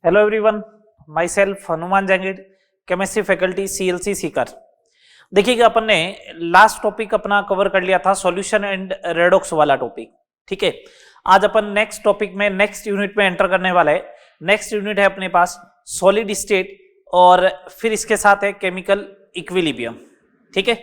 Hello everyone, my self Hanuman Jangir, chemistry faculty CLC Sikar. देखिएगा, अपन ने last topic अपना कवर कर लिया था सॉल्यूशन एंड रेडॉक्स वाला टॉपिक। ठीक है, आज अपन नेक्स्ट टॉपिक में नेक्स्ट यूनिट में एंटर करने वाला है। नेक्स्ट यूनिट है अपने पास सॉलिड स्टेट और फिर इसके साथ है केमिकल इक्विलिब्रियम। ठीक है,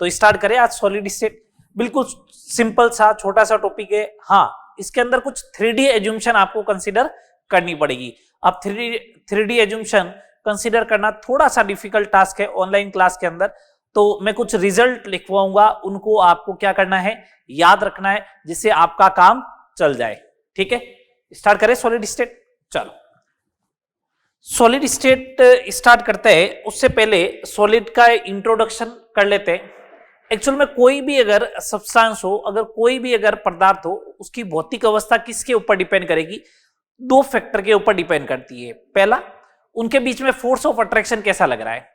तो स्टार्ट करें आज सॉलिड स्टेट। बिल्कुल सिंपल सा छोटा सा टॉपिक है। हाँ, इसके अंदर कुछ 3D एज्यूम्पशन आपको कंसीडर करनी पड़ेगी। अब 3D एज्यूम्पशन कंसीडर करना थोड़ा सा डिफिकल्ट टास्क है ऑनलाइन क्लास के अंदर, तो मैं कुछ रिजल्ट लिखवाऊंगा, उनको आपको क्या करना है, याद रखना है, जिससे आपका काम चल जाए। ठीक है, स्टार्ट करें सॉलिड स्टेट। चलो सॉलिड स्टेट स्टार्ट करते हैं। उससे पहले सॉलिड का इंट्रोडक्शन कर लेते हैं। एक्चुअल में कोई भी अगर सब्सटेंस हो, अगर कोई भी अगर पदार्थ हो, उसकी भौतिक अवस्था किसके ऊपर डिपेंड करेगी? दो फैक्टर के ऊपर डिपेंड करती है। पहला, उनके बीच में फोर्स ऑफ अट्रैक्शन कैसा लग रहा है,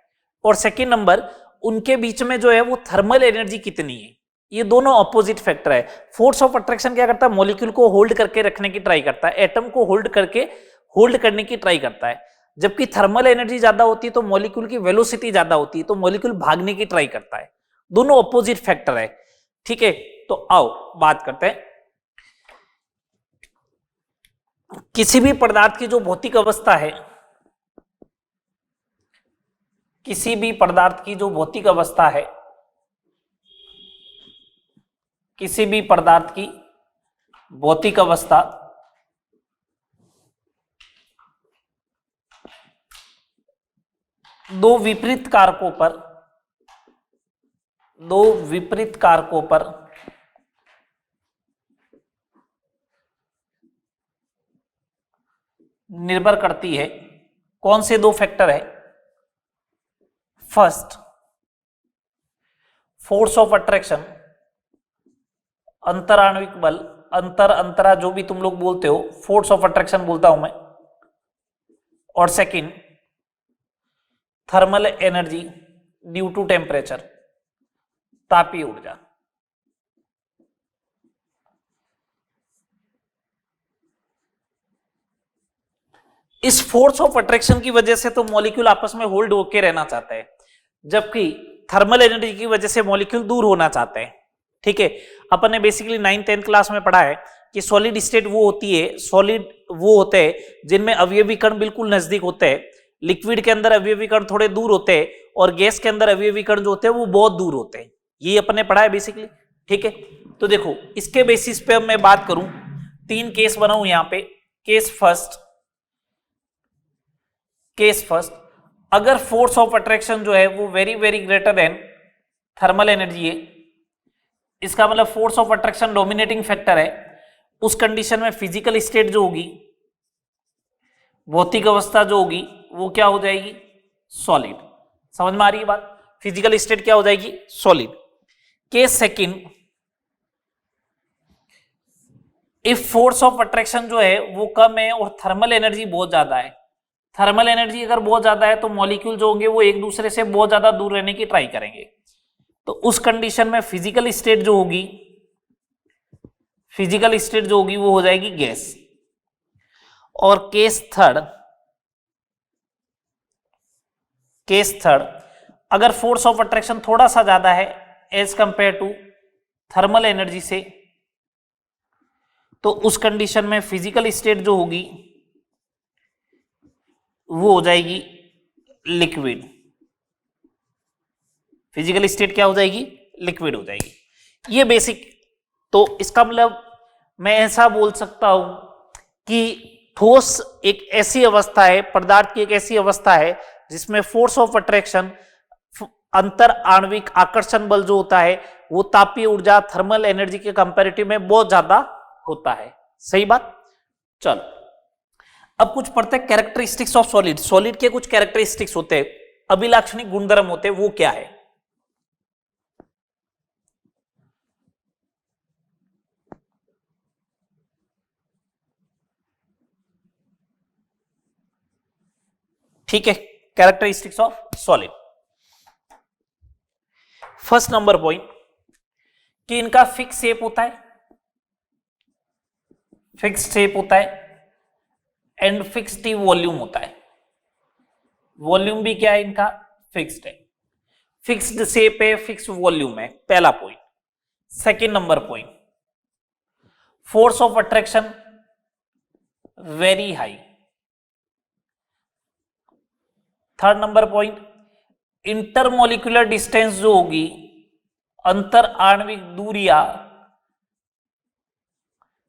और सेकंड नंबर, उनके बीच में जो है वो थर्मल एनर्जी कितनी है। ये दोनों ऑपोजिट फैक्टर है। फोर्स ऑफ अट्रैक्शन क्या करता है? मॉलिक्यूल को होल्ड करके रखने की ट्राई करता है, एटम को होल्ड करने की ट्राई करता है। जबकि थर्मल एनर्जी ज्यादा होती है तो मॉलिक्यूल की वेलोसिटी ज्यादा होती है, तो मॉलिक्यूल भागने की ट्राई करता है। दोनों ऑपोजिट फैक्टर है। ठीक है, तो आओ बात करते हैं। किसी भी पदार्थ की जो भौतिक अवस्था है, किसी भी पदार्थ की जो भौतिक अवस्था है, किसी भी पदार्थ की भौतिक अवस्था दो विपरीत कारकों पर निर्भर करती है। कौन से दो फैक्टर है? फर्स्ट, फोर्स ऑफ अट्रैक्शन, अंतराण्विक बल, अंतरा जो भी तुम लोग बोलते हो, फोर्स ऑफ अट्रैक्शन बोलता हूं मैं। और second, thermal energy due to temperature, तापीय ऊर्जा। इस फोर्स ऑफ अट्रैक्शन की वजह से तो मॉलिक्यूल आपस में होल्ड होके रहना चाहते हैं, जबकि थर्मल एनर्जी की वजह से मॉलिक्यूल दूर होना चाहते हैं। ठीक है, अपन ने बेसिकली 9th-10th क्लास में पढ़ा है कि सॉलिड स्टेट वो होती है, सॉलिड वो होते हैं जिनमें अवयवी कण बिल्कुल नजदीक होते हैं, लिक्विड के अंदर अवयवी कण थोड़े दूर होते हैं, और गैस के अंदर अवयवी कण जो होते हैं वो बहुत दूर होते हैं। ये अपन ने पढ़ा है बेसिकली। ठीक है, तो देखो इसके बेसिस पे अब मैं बात करूं, 3 केस बनाऊं यहां पे। केस फर्स्ट, अगर फोर्स ऑफ अट्रैक्शन जो है वो very very greater than thermal energy है, इसका मतलब force of attraction dominating factor है, उस कंडीशन में फिजिकल स्टेट जो होगी, भौतिक अवस्था जो होगी, वो क्या हो जाएगी? सॉलिड। समझ में आ रही है बात? फिजिकल स्टेट क्या हो जाएगी? Solid. Case second, if force of attraction जो है वो कम है और थर्मल एनर्जी बहुत ज्यादा है। थर्मल एनर्जी अगर बहुत ज्यादा है तो मॉलिक्यूल जो होंगे वो एक दूसरे से बहुत ज्यादा दूर रहने की ट्राई करेंगे, तो उस कंडीशन में फिजिकल स्टेट जो होगी वो हो जाएगी गैस। और केस थर्ड, अगर फोर्स ऑफ अट्रैक्शन थोड़ा सा ज्यादा है as compared to thermal energy से, तो उस कंडीशन में फिजिकल स्टेट जो होगी वो हो जाएगी लिक्विड। फिजिकल स्टेट क्या हो जाएगी? लिक्विड हो जाएगी। ये बेसिक। तो इसका मतलब मैं ऐसा बोल सकता हूं कि ठोस एक ऐसी अवस्था है, पदार्थ की एक ऐसी अवस्था है जिसमें फोर्स ऑफ अट्रैक्शन, अंतर आणविक आकर्षण बल जो होता है वो तापीय ऊर्जा, थर्मल एनर्जी के कंपैरेटिव में बहुत ज्यादा होता है। सही बात? चलो अब कुछ पढ़ते हैं कैरेक्टरिस्टिक्स ऑफ सॉलिड। सॉलिड के कुछ कैरेक्टरिस्टिक्स होते हैं, अभिलाक्षणिक गुणधर्म होते हैं, वो क्या है? ठीक है, characteristics of solid. First number point कि इनका फिक्स शेप होता है, एंड फिक्स्ड ही वॉल्यूम होता है। वॉल्यूम भी क्या है इनका, फिक्स्ड है, फिक्स्ड शेप है, फिक्स्ड वॉल्यूम है, पहला point. Second number point, force of attraction very high. Third number point, intermolecular distance जो होगी, अंतर आणविक दूरियां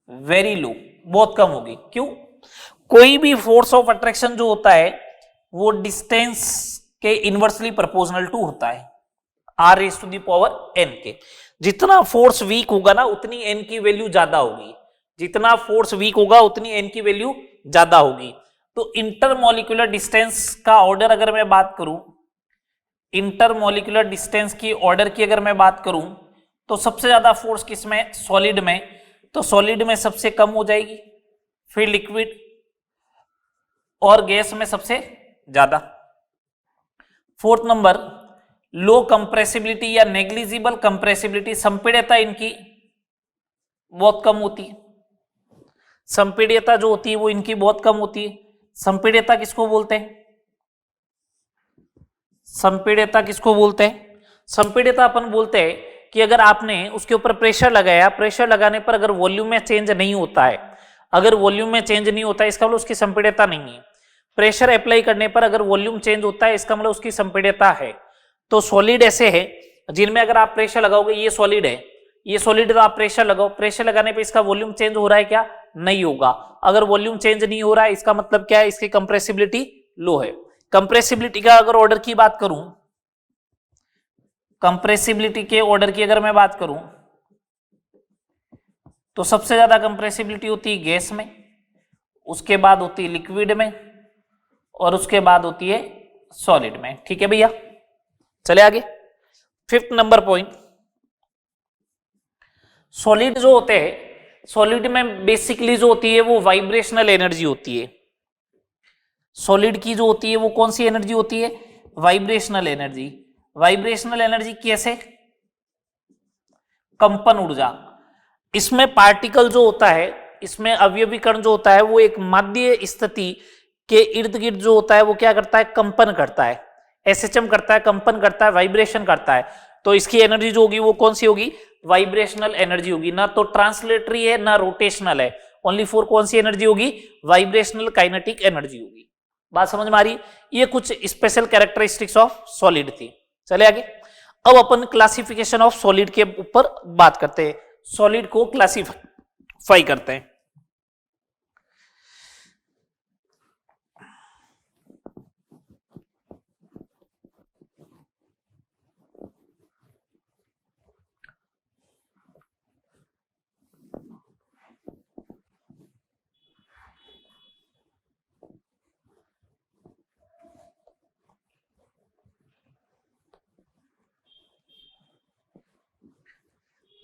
वेरी लो, बहुत कम होगी। क्यों? कोई भी फोर्स ऑफ अट्रैक्शन जो होता है वो डिस्टेंस के इनवर्सली प्रोपोर्शनल टू होता है, r raise to the power n के। जितना फोर्स वीक होगा ना उतनी एन की वैल्यू ज्यादा होगी, जितना फोर्स वीक होगा उतनी एन की वैल्यू ज्यादा होगी। तो इंटरमोलिकुलर डिस्टेंस का ऑर्डर अगर मैं बात करूं, इंटरमोलिकुलर डिस्टेंस की ऑर्डर की अगर मैं बात करूं, तो सबसे ज्यादा फोर्स किसमें, सॉलिड में, तो सॉलिड में सबसे कम हो जाएगी, फिर लिक्विड और गैस में सबसे ज्यादा। फोर्थ नंबर, लो कंप्रेसिबिलिटी या नेग्लिजिबल कंप्रेसिबिलिटी, संपीड्यता इनकी बहुत कम होती है। संपीड्यता जो होती है वो इनकी बहुत कम होती है। संपीड्यता किसको बोलते हैं, संपीड्यता किसको बोलते हैं, संपीड्यता अपन बोलते हैं कि अगर आपने उसके ऊपर प्रेशर लगाया, प्रेशर लगाने पर अगर वॉल्यूम में चेंज नहीं होता है, अगर वॉल्यूम में चेंज नहीं होता है इसका मतलब उसकी संपीड्यता नहीं है। प्रेशर अप्लाई करने पर अगर वॉल्यूम चेंज होता है इसका मतलब उसकी संपीड्यता है। तो सॉलिड ऐसे है जिनमें अगर आप प्रेशर लगाओगे, ये सॉलिड है, ये सॉलिड, तो आप प्रेशर लगाओ, प्रेशर लगाने पे इसका वॉल्यूम चेंज हो रहा है क्या, नहीं होगा। अगर वॉल्यूम चेंज नहीं हो रहा है इसका मतलब क्या है, इसकी कंप्रेसिबिलिटी लो है। कंप्रेसिबिलिटी का अगर ऑर्डर की बात करूं, कंप्रेसिबिलिटी के ऑर्डर की अगर मैं बात करूं, तो सबसे ज्यादा कंप्रेसिबिलिटी होती है गैस में, उसके बाद होती है लिक्विड में, और उसके बाद होती है सॉलिड में। ठीक है भैया, चले आगे। फिफ्थ नंबर पॉइंट, सॉलिड जो होते हैं, सॉलिड में बेसिकली जो होती है वो वाइब्रेशनल एनर्जी होती है। सॉलिड की जो होती है वो कौन सी एनर्जी होती है, वाइब्रेशनल एनर्जी। वाइब्रेशनल एनर्जी कैसे, कंपन ऊर्जा। इसमें पार्टिकल जो होता है, इसमें अवयवी कण जो होता है वो एक माध्य स्थिति के इर्द गिर्द जो होता है वो क्या करता है, कंपन करता है, एसएचएम करता है, कंपन करता है, वाइब्रेशन करता है। तो इसकी एनर्जी जो होगी वो कौन सी होगी, वाइब्रेशनल एनर्जी होगी। ना तो ट्रांसलेटरी है ना रोटेशनल है, ओनली फॉर कौन सी एनर्जी होगी, वाइब्रेशनल काइनेटिक एनर्जी होगी। बात समझ में आ रही, ये कुछ स्पेशल कैरेक्टरिस्टिक्स ऑफ सॉलिड थी। चले आगे। अब अपन क्लासिफिकेशन ऑफ सॉलिड के ऊपर बात करते हैं, सॉलिड को क्लासिफाई करते हैं।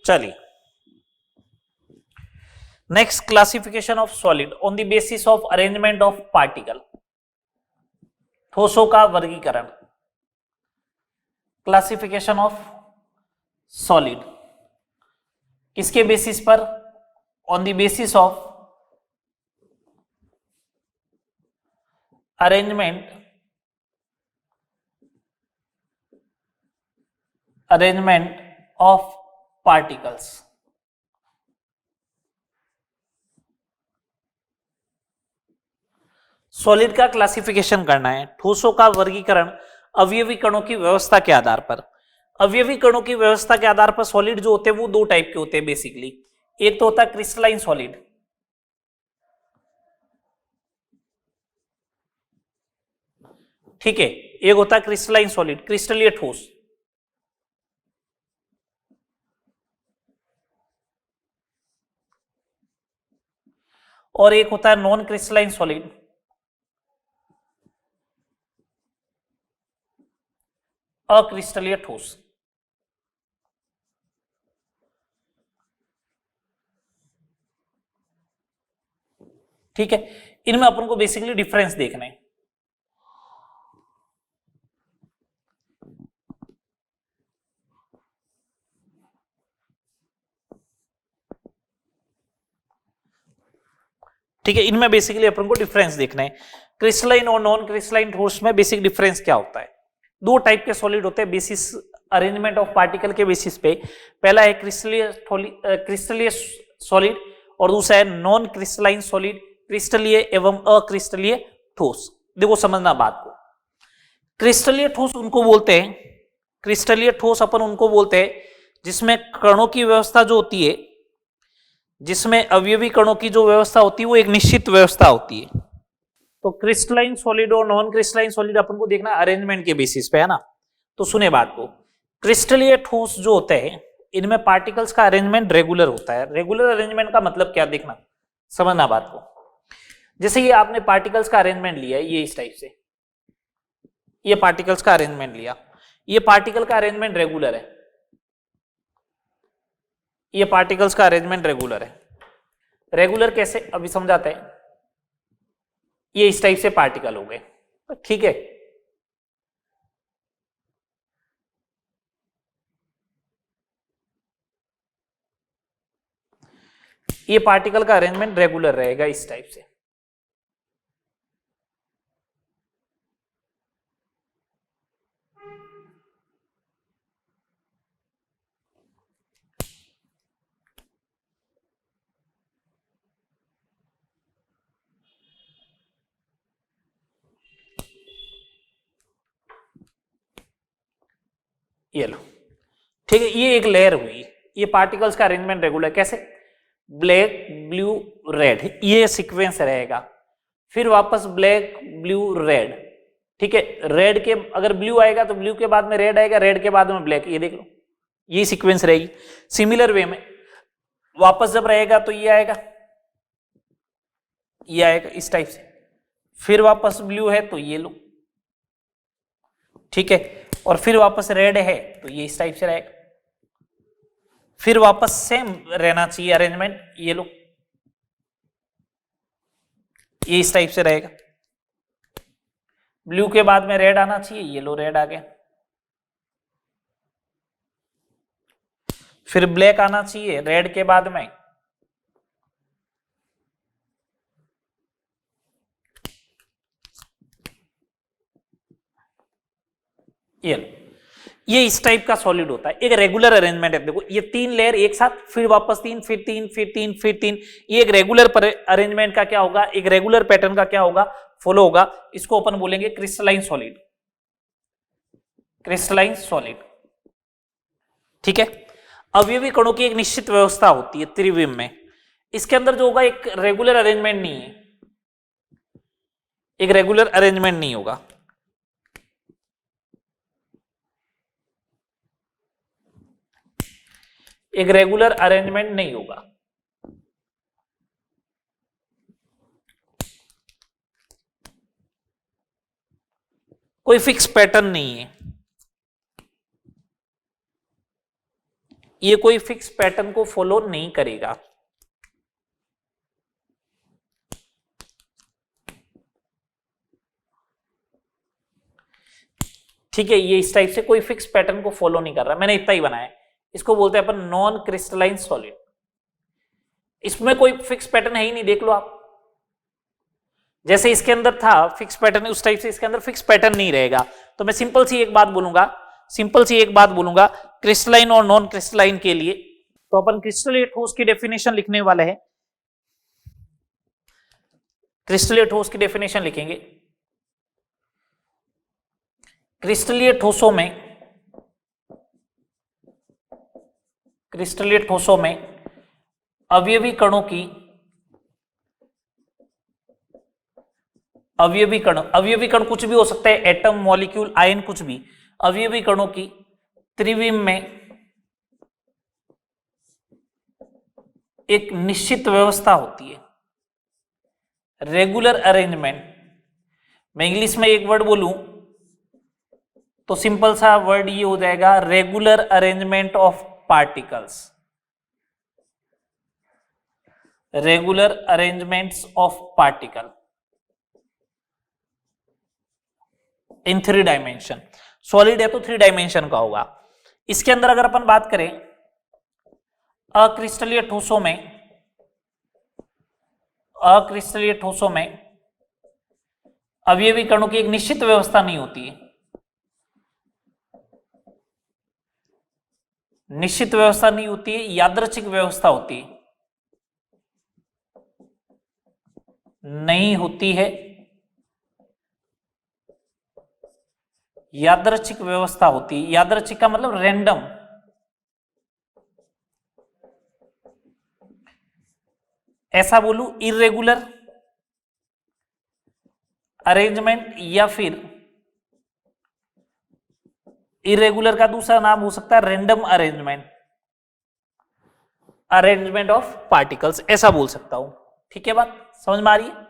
चलिए, next classification of solid on the basis of arrangement of particle, ठोसों का वर्गीकरण। क्लासिफिकेशन ऑफ सॉलिड किसके बेसिस पर, on the basis of arrangement of particles. Solid का क्लासिफिकेशन करना है, ठोसों का वर्गीकरण अवयवी कणों की व्यवस्था के आधार पर। अवयवी कणों की व्यवस्था के आधार पर सॉलिड जो होते हैं वो दो टाइप के होते हैं बेसिकली। एक तो होता है क्रिस्टलाइन सॉलिड, ठीक है, एक होता है क्रिस्टलाइन सॉलिड, क्रिस्टलीय ठोस। और एक होता है नॉन क्रिस्टलाइन सॉलिड, अक्रिस्टलीय ठोस। ठीक है, इनमें अपन को बेसिकली डिफरेंस देखना है। ठीक है, इनमें बेसिकली अपन को डिफरेंस देखना है। क्रिस्टलाइन और नॉन क्रिस्टलाइन ठोस में बेसिक डिफरेंस क्या होता है? दो टाइप के सॉलिड होते हैं बेसिस अरेंजमेंट ऑफ पार्टिकल के बेसिस पे। पहला है क्रिस्टलीय सॉलिड और दूसरा है नॉन क्रिस्टलाइन सॉलिड, क्रिस्टलीय एवं अक्रिस्टलीय ठोस। देखो समझना बात को, क्रिस्टलीय ठोस उनको बोलते हैं, क्रिस्टलीय ठोस अपन उनको बोलते हैं जिसमें कणों की व्यवस्था जो होती है, जिसमें अवयवी कणों की जो व्यवस्था होती है वो एक निश्चित व्यवस्था होती है। तो क्रिस्टलाइन सॉलिड और नॉन क्रिस्टलाइन सॉलिड अपन को देखना अरेंजमेंट के बेसिस पे, है ना। तो सुने बात को, क्रिस्टलीय ठोस जो होते हैं इनमें पार्टिकल्स का अरेंजमेंट रेगुलर होता है। रेगुलर अरेंजमेंट का मतलब क्या, देखना समझना बात को। जैसे ये आपने पार्टिकल्स का अरेंजमेंट लिया है, ये इस टाइप से, ये पार्टिकल्स का अरेंजमेंट लिया, ये पार्टिकल का अरेंजमेंट रेगुलर है, ये पार्टिकल्स का अरेंजमेंट रेगुलर है। रेगुलर कैसे, अभी समझाते हैं। ये इस टाइप से पार्टिकल हो गए, ठीक है। ये पार्टिकल का अरेंजमेंट रेगुलर रहेगा इस टाइप से। ये लो, ठीक है, ये एक लेयर हुई। ये पार्टिकल्स का अरेंजमेंट रेगुलर कैसे, ब्लैक ब्लू रेड, ये सीक्वेंस रहेगा। फिर वापस ब्लैक ब्लू रेड, ठीक है। रेड के अगर ब्लू आएगा तो ब्लू के बाद में रेड आएगा, रेड के बाद में ब्लैक, ये देख लो, ये सीक्वेंस रहेगी। सिमिलर वे में वापस जब रहेगा तो ये आएगा, ये आएगा इस टाइप से। फिर वापस ब्लू है तो ये लो, ठीक है। और फिर वापस रेड है तो ये इस टाइप से रहेगा। फिर वापस सेम रहना चाहिए अरेंजमेंट, ये लो, ये इस टाइप से रहेगा। ब्लू के बाद में रेड आना चाहिए, ये लो रेड आ गया। फिर ब्लैक आना चाहिए रेड के बाद में, ये इस टाइप का सॉलिड होता है। एक रेगुलर अरेंजमेंट है। देखो ये तीन लेयर एक साथ, फिर वापस तीन, फिर तीन, फिर तीन, फिर तीन। ये एक रेगुलर अरेंजमेंट का क्या होगा, एक रेगुलर पैटर्न का क्या होगा, फॉलो होगा। इसको अपन बोलेंगे क्रिस्टलाइन सॉलिड, क्रिस्टलाइन सॉलिड, ठीक है। अवयवी कणों की एक निश्चित व्यवस्था होती है त्रिविम में। इसके अंदर जो होगा एक रेगुलर अरेंजमेंट नहीं है, एक रेगुलर अरेंजमेंट नहीं होगा। एक रेगुलर अरेंजमेंट नहीं होगा। कोई फिक्स पैटर्न नहीं है, ये कोई फिक्स पैटर्न को फॉलो नहीं करेगा। ठीक है, ये इस टाइप से कोई फिक्स पैटर्न को फॉलो नहीं कर रहा। मैंने इतना ही बनाया, इसको बोलते हैं अपन नॉन क्रिस्टलाइन सॉलिड। इसमें कोई फिक्स पैटर्न है ही नहीं, देख लो आप। जैसे इसके अंदर था फिक्स पैटर्न, उस टाइप से इसके अंदर फिक्स पैटर्न नहीं रहेगा। तो मैं सिंपल सी एक बात बोलूंगा, सिंपल सी एक बात बोलूंगा क्रिस्टलाइन और नॉन क्रिस्टलाइन के लिए। तो अपन क्रिस्टलीय ठोस की डेफिनेशन लिखने वाले हैं। क्रिस्टलीय ठोस की डेफिनेशन लिखेंगे। क्रिस्टलीय ठोसों में, क्रिस्टलीय ठोसों में अवयवी कणों की, अवयवी कण कुछ भी हो सकता है, एटम, मॉलिक्यूल, आयन, कुछ भी। अवयवी कणों की त्रिविम में एक निश्चित व्यवस्था होती है, रेगुलर अरेंजमेंट। मैं इंग्लिश में एक वर्ड बोलूं तो सिंपल सा वर्ड ये हो जाएगा, regular arrangement of particles, regular arrangements of particle in 3 dimension. Solid है तो 3 डायमेंशन का होगा। इसके अंदर अगर अपन बात करें अक्रिस्टलीय ठोसों में, अक्रिस्टलीय ठोसों में अवयवी कणों की एक निश्चित व्यवस्था नहीं होती है, निश्चित व्यवस्था नहीं होती है, यादृच्छिक व्यवस्था होती है, नहीं होती है, यादृच्छिक व्यवस्था होती है। यादृच्छिक का मतलब रैंडम, ऐसा बोलूं इरेगुलर अरेंजमेंट, या फिर इरेगुलर का दूसरा नाम हो सकता है random arrangement, arrangement of particles, ऐसा बोल सकता हूं। ठीक है, बात समझ में आ रही है?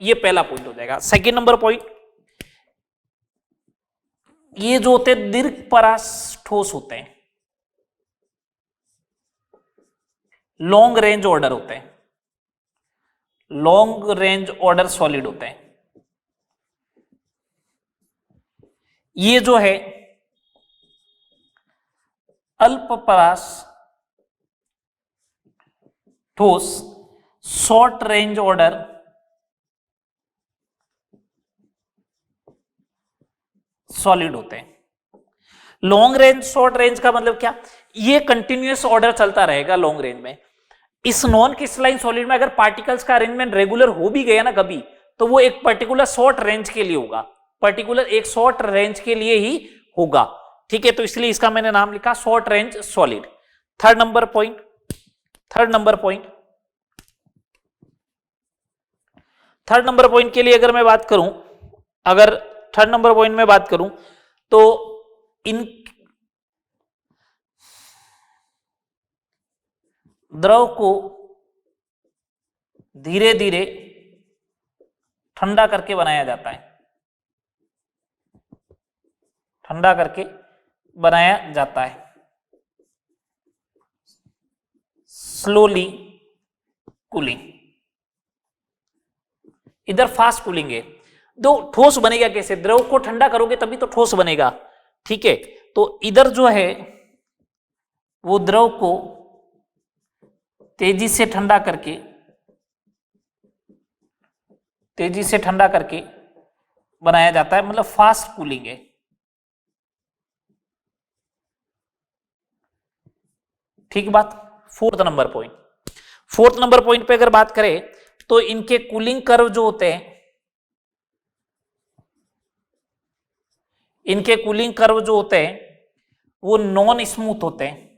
ये पहला पॉइंट हो जाएगा। सेकेंड नंबर पॉइंट, ये जो होते हैं दीर्घपरास ठोस होते हैं, लॉन्ग रेंज ऑर्डर होते हैं, लॉन्ग रेंज ऑर्डर सॉलिड होते हैं। ये जो है अल्पपरास ठोस शॉर्ट रेंज ऑर्डर सॉलिड होते हैं। लॉन्ग रेंज शॉर्ट रेंज का मतलब क्या? ये कंटिन्यूअस ऑर्डर चलता रहेगा लॉन्ग रेंज में। इस नॉन क्रिस्टलाइन सॉलिड में अगर पार्टिकल्स का अरेंजमेंट रेगुलर हो भी गया ना कभी, तो वो एक पर्टिकुलर शॉर्ट रेंज के लिए होगा, पर्टिकुलर एक शॉर्ट रेंज के लिए ही होगा। ठीक है, तो इसलिए इसका मैंने नाम लिखा short range solid. Third number point, third number point के लिए अगर मैं बात करूं, अगर थर्ड नंबर पॉइंट में बात करूं तो इन द्रव को धीरे धीरे ठंडा करके बनाया जाता है, ठंडा करके बनाया जाता है, स्लोली कूलिंग। इधर फास्ट कूलिंग है। दो ठोस बनेगा कैसे? द्रव को ठंडा करोगे तभी तो ठोस बनेगा। ठीक है, तो इधर जो है वो द्रव को तेजी से ठंडा करके, तेजी से ठंडा करके बनाया जाता है, मतलब फास्ट कूलिंग है। ठीक बात। फोर्थ नंबर पॉइंट पे अगर बात करें तो इनके कूलिंग कर्व जो होते हैं, इनके कूलिंग कर्व जो होते हैं वो नॉन स्मूथ होते हैं,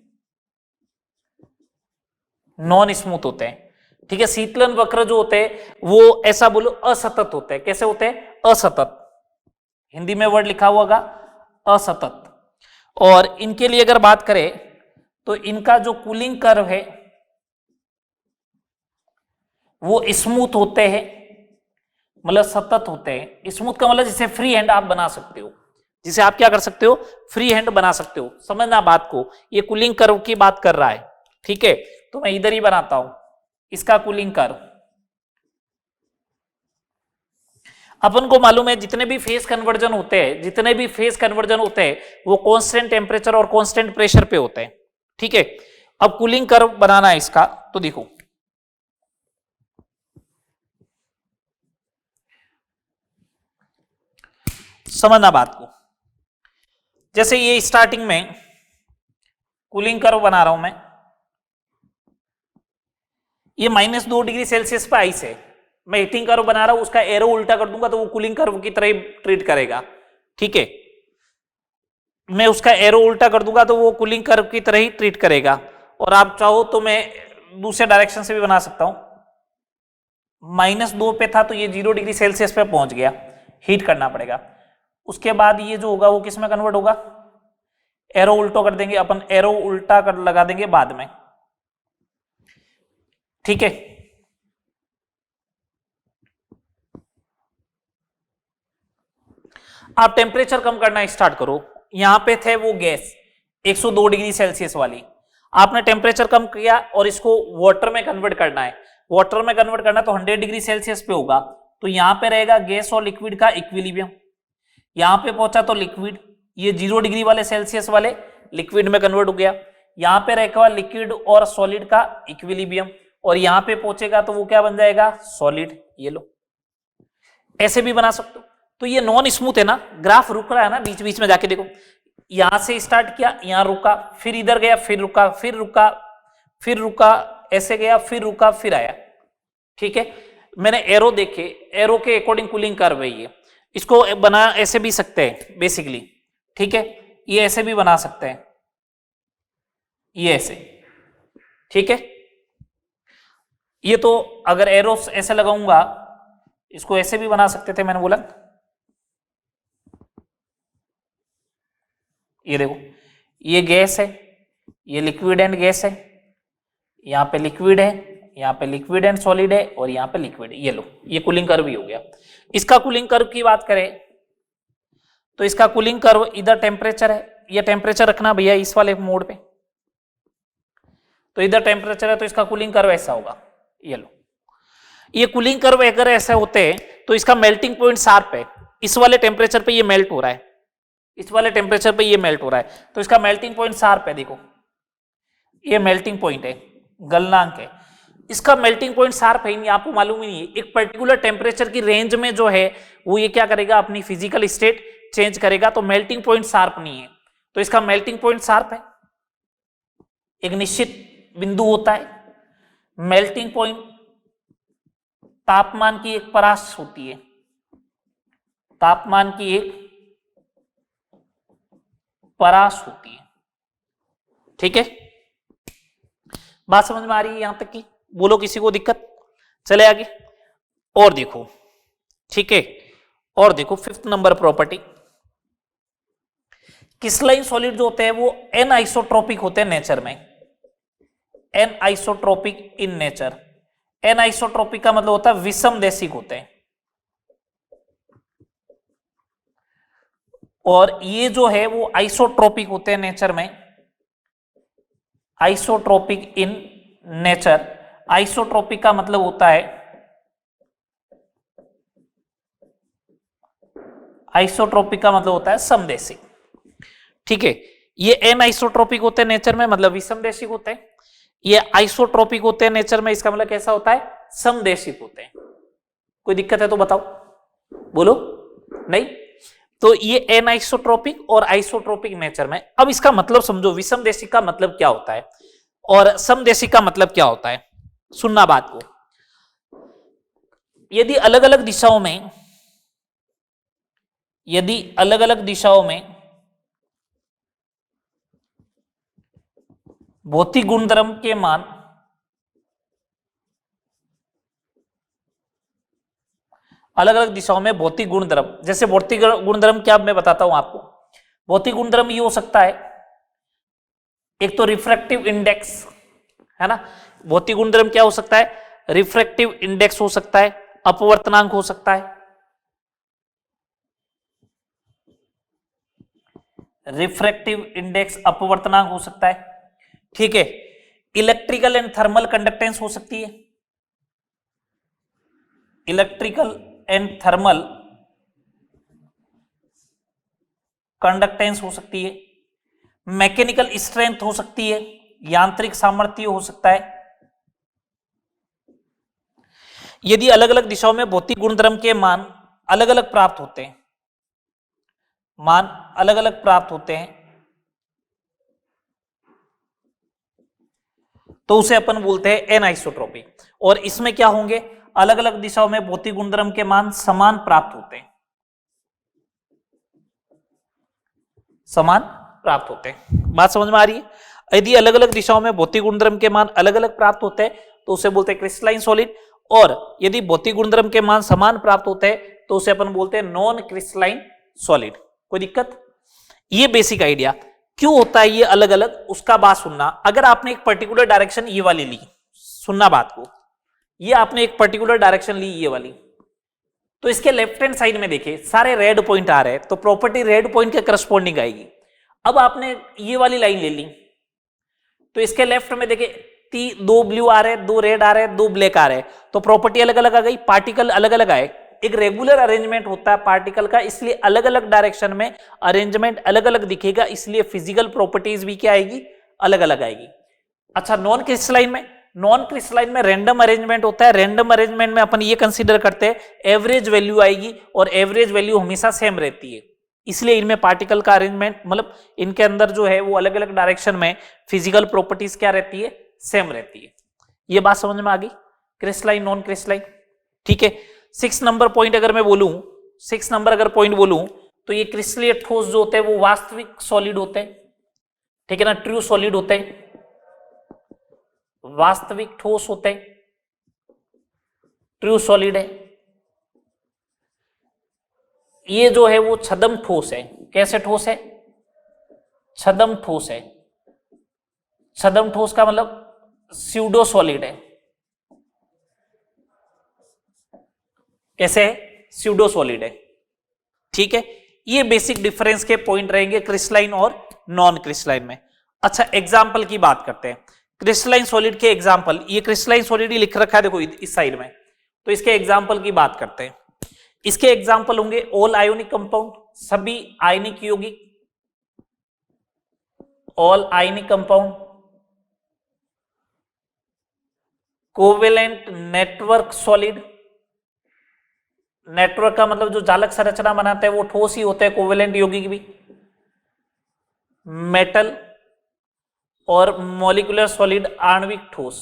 नॉन स्मूथ होते हैं। ठीक है, शीतलन वक्र जो होते हैं वो ऐसा बोलो असतत होते हैं। कैसे होते हैं? असतत। हिंदी में वर्ड लिखा हुआ होगा असतत। और इनके लिए अगर बात करें तो इनका जो कूलिंग कर्व है वो स्मूथ होते हैं, मतलब सतत होते हैं। स्मूथ का मतलब जिसे फ्री हैंड आप बना सकते हो, जिसे आप क्या कर सकते हो? फ्री हैंड बना सकते हो। समझना बात को, ये कूलिंग कर्व की बात कर रहा है। ठीक है, तो मैं इधर ही बनाता हूं इसका कूलिंग कर्व। अपन को मालूम है जितने भी फेज कन्वर्जन होते हैं, जितने भी फेज कन्वर्जन होते हैं वो कांस्टेंट टेम्परेचर और कांस्टेंट प्रेशर पे होते हैं। ठीक है, अब कूलिंग कर्व बनाना है इसका, तो देखो समझना बात को। जैसे ये स्टार्टिंग में कूलिंग कर्व बना रहा हूं मैं, ये -2 डिग्री सेल्सियस पे आइस है। मैं हीटिंग कर्व बना रहा हूं, उसका एरो उल्टा कर दूंगा तो वो कूलिंग कर्व की तरह ही ट्रीट करेगा। ठीक है, मैं उसका एरो उल्टा कर दूंगा तो वो कूलिंग कर्व की तरह ही ट्रीट करेगा। और आप चाहो तो मैं दूसरे डायरेक्शन से भी बना सकता हूं। -2 पे था तो ये 0 डिग्री सेल्सियस पे पहुंच गया, हीट करना पड़ेगा। उसके बाद ये जो होगा वो किस में कन्वर्ट होगा? एरो उल्टो कर देंगे अपन, एरो उल्टा कर लगा देंगे बाद में। ठीक है, आप टेम्परेचर कम करना स्टार्ट करो। यहां पे थे वो गैस 102 डिग्री सेल्सियस वाली, आपने टेम्परेचर कम किया और इसको वाटर में कन्वर्ट करना है। वाटर में कन्वर्ट करना तो 100 डिग्री सेल्सियस पे होगा, तो यहां पे रहेगा गैस और लिक्विड का इक्विलिब्रियम। यहां पे पहुंचा तो लिक्विड, ये 0 डिग्री वाले सेल्सियस वाले लिक्विड में कन्वर्ट हो गया। यहां पे रहेगा लिक्विड और सॉलिड का इक्विलिब्रियम, और यहां पे पहुंचेगा तो वो क्या बन जाएगा, सॉलिड। ये लो, ऐसे भी बना सकते हो। तो ये नॉन स्मूथ है ना, ग्राफ रुक रहा है ना, बीच बीच में जाके देखो, यहां से स्टार्ट किया, यहां रुका, फिर इधर गया, फिर रुका, फिर रुका, फिर रुका, ऐसे गया, फिर रुका, फिर आया। ठीक है, मैंने एरो देखे, एरो के अकॉर्डिंग कूलिंग कर्व है ये। इसको बना ऐसे भी सकते हैं बेसिकली। ठीक है, ये ऐसे भी बना सकते हैं, ये ऐसे। ठीक है, ये तो अगर एरो ऐसे लगाऊंगा, इसको ऐसे भी बना सकते थे, मैंने बोला। ये देखो, ये गैस है, ये लिक्विड एंड गैस है, यहां पे लिक्विड है, यहां पे लिक्विड एंड सॉलिड है, और यहां पे लिक्विड है। ये लो, ये कूलिंग कर्व भी हो गया। इसका कूलिंग कर्व की बात करें तो इसका कूलिंग कर्व इधर टेम्परेचर है, ये टेम्परेचर रखना भैया इस वाले मोड पे, तो इधर टेम्परेचर है तो इसका कूलिंग कर्व ऐसा होगा। ये लो, ये कूलिंग कर्व अगर ऐसे होते हैं तो इसका मेल्टिंग पॉइंट शार्प है, इस वाले टेम्परेचर पे ये मेल्ट हो रहा है, इस वाले टेम्परेचर पे ये मेल्ट हो रहा है, तो इसका मेल्टिंग पॉइंट शार्प है। देखो, ये मेल्टिंग पॉइंट है, गलनांक है, इसका मेल्टिंग पॉइंट शार्प है, आपको मालूम ही नहीं है। एक पर्टिकुलर टेम्परेचर की रेंज में जो है वो ये क्या करेगा, अपनी फिजिकल स्टेट चेंज करेगा, तो मेल्टिंग पॉइंट शार्प नहीं है, तो इसका मेल्टिंग पॉइंट शार्प है। एक निश्चित बिंदु होता है, मेल्टिंग पॉइंट तापमान की एक परास होती है, तापमान की एक परास होती है। ठीक है, बात समझ में आ रही है यहां तक की? बोलो किसी को दिक्कत? चले आगे और देखो। ठीक है, और देखो 5th number property, crystalline solid जो होते हैं वो एन आइसोट्रोपिक होते हैं नेचर में, anisotropic in nature. Anisotropic का मतलब होता है विषम देशिक होते हैं, और ये जो है वो आइसोट्रोपिक होते हैं नेचर में, आइसोट्रोपिक इन नेचर। आइसोट्रोपिक का मतलब होता है, आइसोट्रोपिक का मतलब होता है समदेशिक। ठीक है, ये एन आइसोट्रोपिक होते हैं नेचर में, मतलब विषम देशिक होते हैं। ये आइसोट्रोपिक होते हैं नेचर में, इसका मतलब कैसा होता है, समदेशिक होते हैं। कोई दिक्कत है तो बताओ, बोलो। नहीं, तो ये एन आइसोट्रोपिक और आइसोट्रोपिक नेचर में। अब इसका मतलब समझो, विषम देशिक का मतलब क्या होता है और समदेशिक का मतलब क्या होता है। सुनना बात को, यदि अलग अलग दिशाओं में, यदि अलग अलग दिशाओं में भौतिक गुणधर्म के मान अलग अलग दिशाओं में भौतिक गुणधर्म, जैसे भौतिक गुणधर्म क्या मैं बताता हूं आपको। भौतिक गुणधर्म ये हो सकता है, एक तो रिफ्रैक्टिव इंडेक्स है ना, भौतिक गुणधर्म क्या हो सकता है, रिफ्रैक्टिव इंडेक्स हो सकता है, अपवर्तनांक हो सकता है, रिफ्रैक्टिव इंडेक्स अपवर्तनांक हो सकता है। ठीक है, इलेक्ट्रिकल एंड थर्मल कंडक्टेंस हो सकती है, इलेक्ट्रिकल एंड थर्मल कंडक्टेंस हो सकती है, मैकेनिकल स्ट्रेंथ हो सकती है, यांत्रिक सामर्थ्य हो सकता है। यदि अलग अलग दिशाओं में भौतिक गुणधर्म के मान अलग अलग प्राप्त होते हैं, मान अलग अलग प्राप्त होते हैं, तो उसे अपन बोलते हैं एन आइसोट्रोपिक। और इसमें क्या होंगे, अलग अलग दिशाओं में भौतिक गुणधर्म के मान समान प्राप्त होते हैं, समान प्राप्त होते हैं। बात समझ में आ रही है? यदि अलग अलग दिशाओं में भौतिक गुणधर्म के मान अलग अलग प्राप्त होते हैं तो उसे बोलते हैं क्रिस्टलाइन सॉलिड, और यदि भौतिक गुणधर्म के मान समान प्राप्त होते हैं तो उसे अपन बोलते हैं नॉन क्रिस्टलाइन सॉलिड। कोई दिक्कत? ये बेसिक आइडिया। क्यों होता है ये अलग अलग, उसका बात सुनना। अगर आपने एक पर्टिकुलर डायरेक्शन ये वाली ली, सुनना बात को, ये आपने एक पर्टिकुलर डायरेक्शन ली ये वाली, तो इसके लेफ्ट हैंड साइड में देखिए सारे रेड पॉइंट आ रहे हैं, तो प्रॉपर्टी रेड पॉइंट के करस्पॉन्डिंग आएगी। अब आपने ये वाली लाइन ले ली, तो इसके लेफ्ट में देखिए 2 ब्लू आ रहे हैं, 2 रेड आ रहे हैं, 2 ब्लैक आ रहे हैं, तो प्रॉपर्टी अलग अलग आ गई, पार्टिकल अलग अलग आए। एक रेगुलर अरेंजमेंट होता है पार्टिकल का, इसलिए अलग अलग डायरेक्शन में अरेंजमेंट अलग अलग दिखेगा, इसलिए फिजिकल प्रॉपर्टीज भी क्या आएगी, अलग अलग आएगी। अच्छा, नॉन क्रिस्टलाइन में नॉन क्रिस्टलाइन में रैंडम अरेंजमेंट होता है। रैंडम अरेंजमेंट में अपन ये कंसीडर करते हैं एवरेज वैल्यू आएगी और एवरेज वैल्यू हमेशा सेम रहती है, इसलिए इनमें पार्टिकल का अरेंजमेंट मतलब इनके अंदर जो है वो अलग अलग डायरेक्शन में फिजिकल प्रॉपर्टीज क्या रहती है, सेम रहती है। ये बात समझ में आ गई, क्रिस्टलाइन नॉन क्रिस्टलाइन। ठीक है, 6 नंबर पॉइंट अगर मैं बोलूं, 6 नंबर अगर पॉइंट बोलूं तो ये क्रिस्टलीय ठोस जो होते हैं वो वास्तविक सॉलिड होते हैं, ठीक है ना, ट्रू सॉलिड होते हैं, वास्तविक ठोस होते हैं, ट्रू सॉलिड है। ये जो है वो छद्म ठोस है। कैसे ठोस है? छद्म ठोस है। छद्म ठोस का मतलब स्यूडो सॉलिड है। कैसे है? स्यूडो सॉलिड है। ठीक है, ये बेसिक डिफरेंस के पॉइंट रहेंगे क्रिस्टलाइन और नॉन क्रिस्टलाइन में। अच्छा, एग्जाम्पल की बात करते हैं। क्रिस्टलाइन सॉलिड के एग्जाम्पल, ये क्रिस्टलाइन सॉलिड ही लिख रखा है देखो इस साइड में, तो इसके एग्जाम्पल की बात करते हैं। इसके एग्जाम्पल होंगे ऑल आयोनिक कंपाउंड, सभी आयनिक यौगिक, all ionic compound, covalent network solid, network का मतलब जो जालक संरचना बनाते हैं वो ठोस ही होते हैं, कोवेलेंट यौगिक भी, मेटल और मॉलिक्यूलर सॉलिड आणविक ठोस।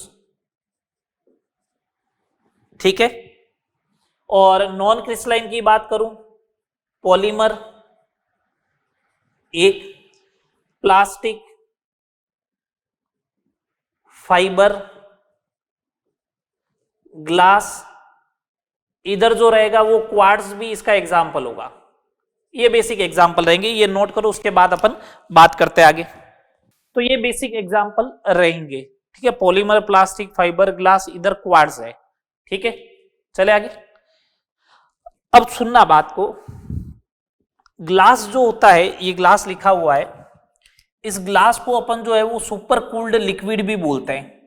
ठीक है, और नॉन क्रिस्टलाइन की बात करूं, पॉलीमर, एक प्लास्टिक, फाइबर, ग्लास, इधर जो रहेगा वो क्वार्ट्ज भी इसका एग्जाम्पल होगा। ये बेसिक एग्जाम्पल रहेंगे, ये नोट करो, उसके बाद अपन बात करते हैं आगे। तो ये बेसिक एग्जाम्पल रहेंगे, ठीक है, पॉलीमर, प्लास्टिक, फाइबर, ग्लास, इधर क्वार्ट्ज है। ठीक है, चले आगे। अब सुनना बात को, ग्लास जो होता है, ये ग्लास लिखा हुआ है, इस ग्लास को अपन जो है वो सुपर कूल्ड लिक्विड भी बोलते हैं।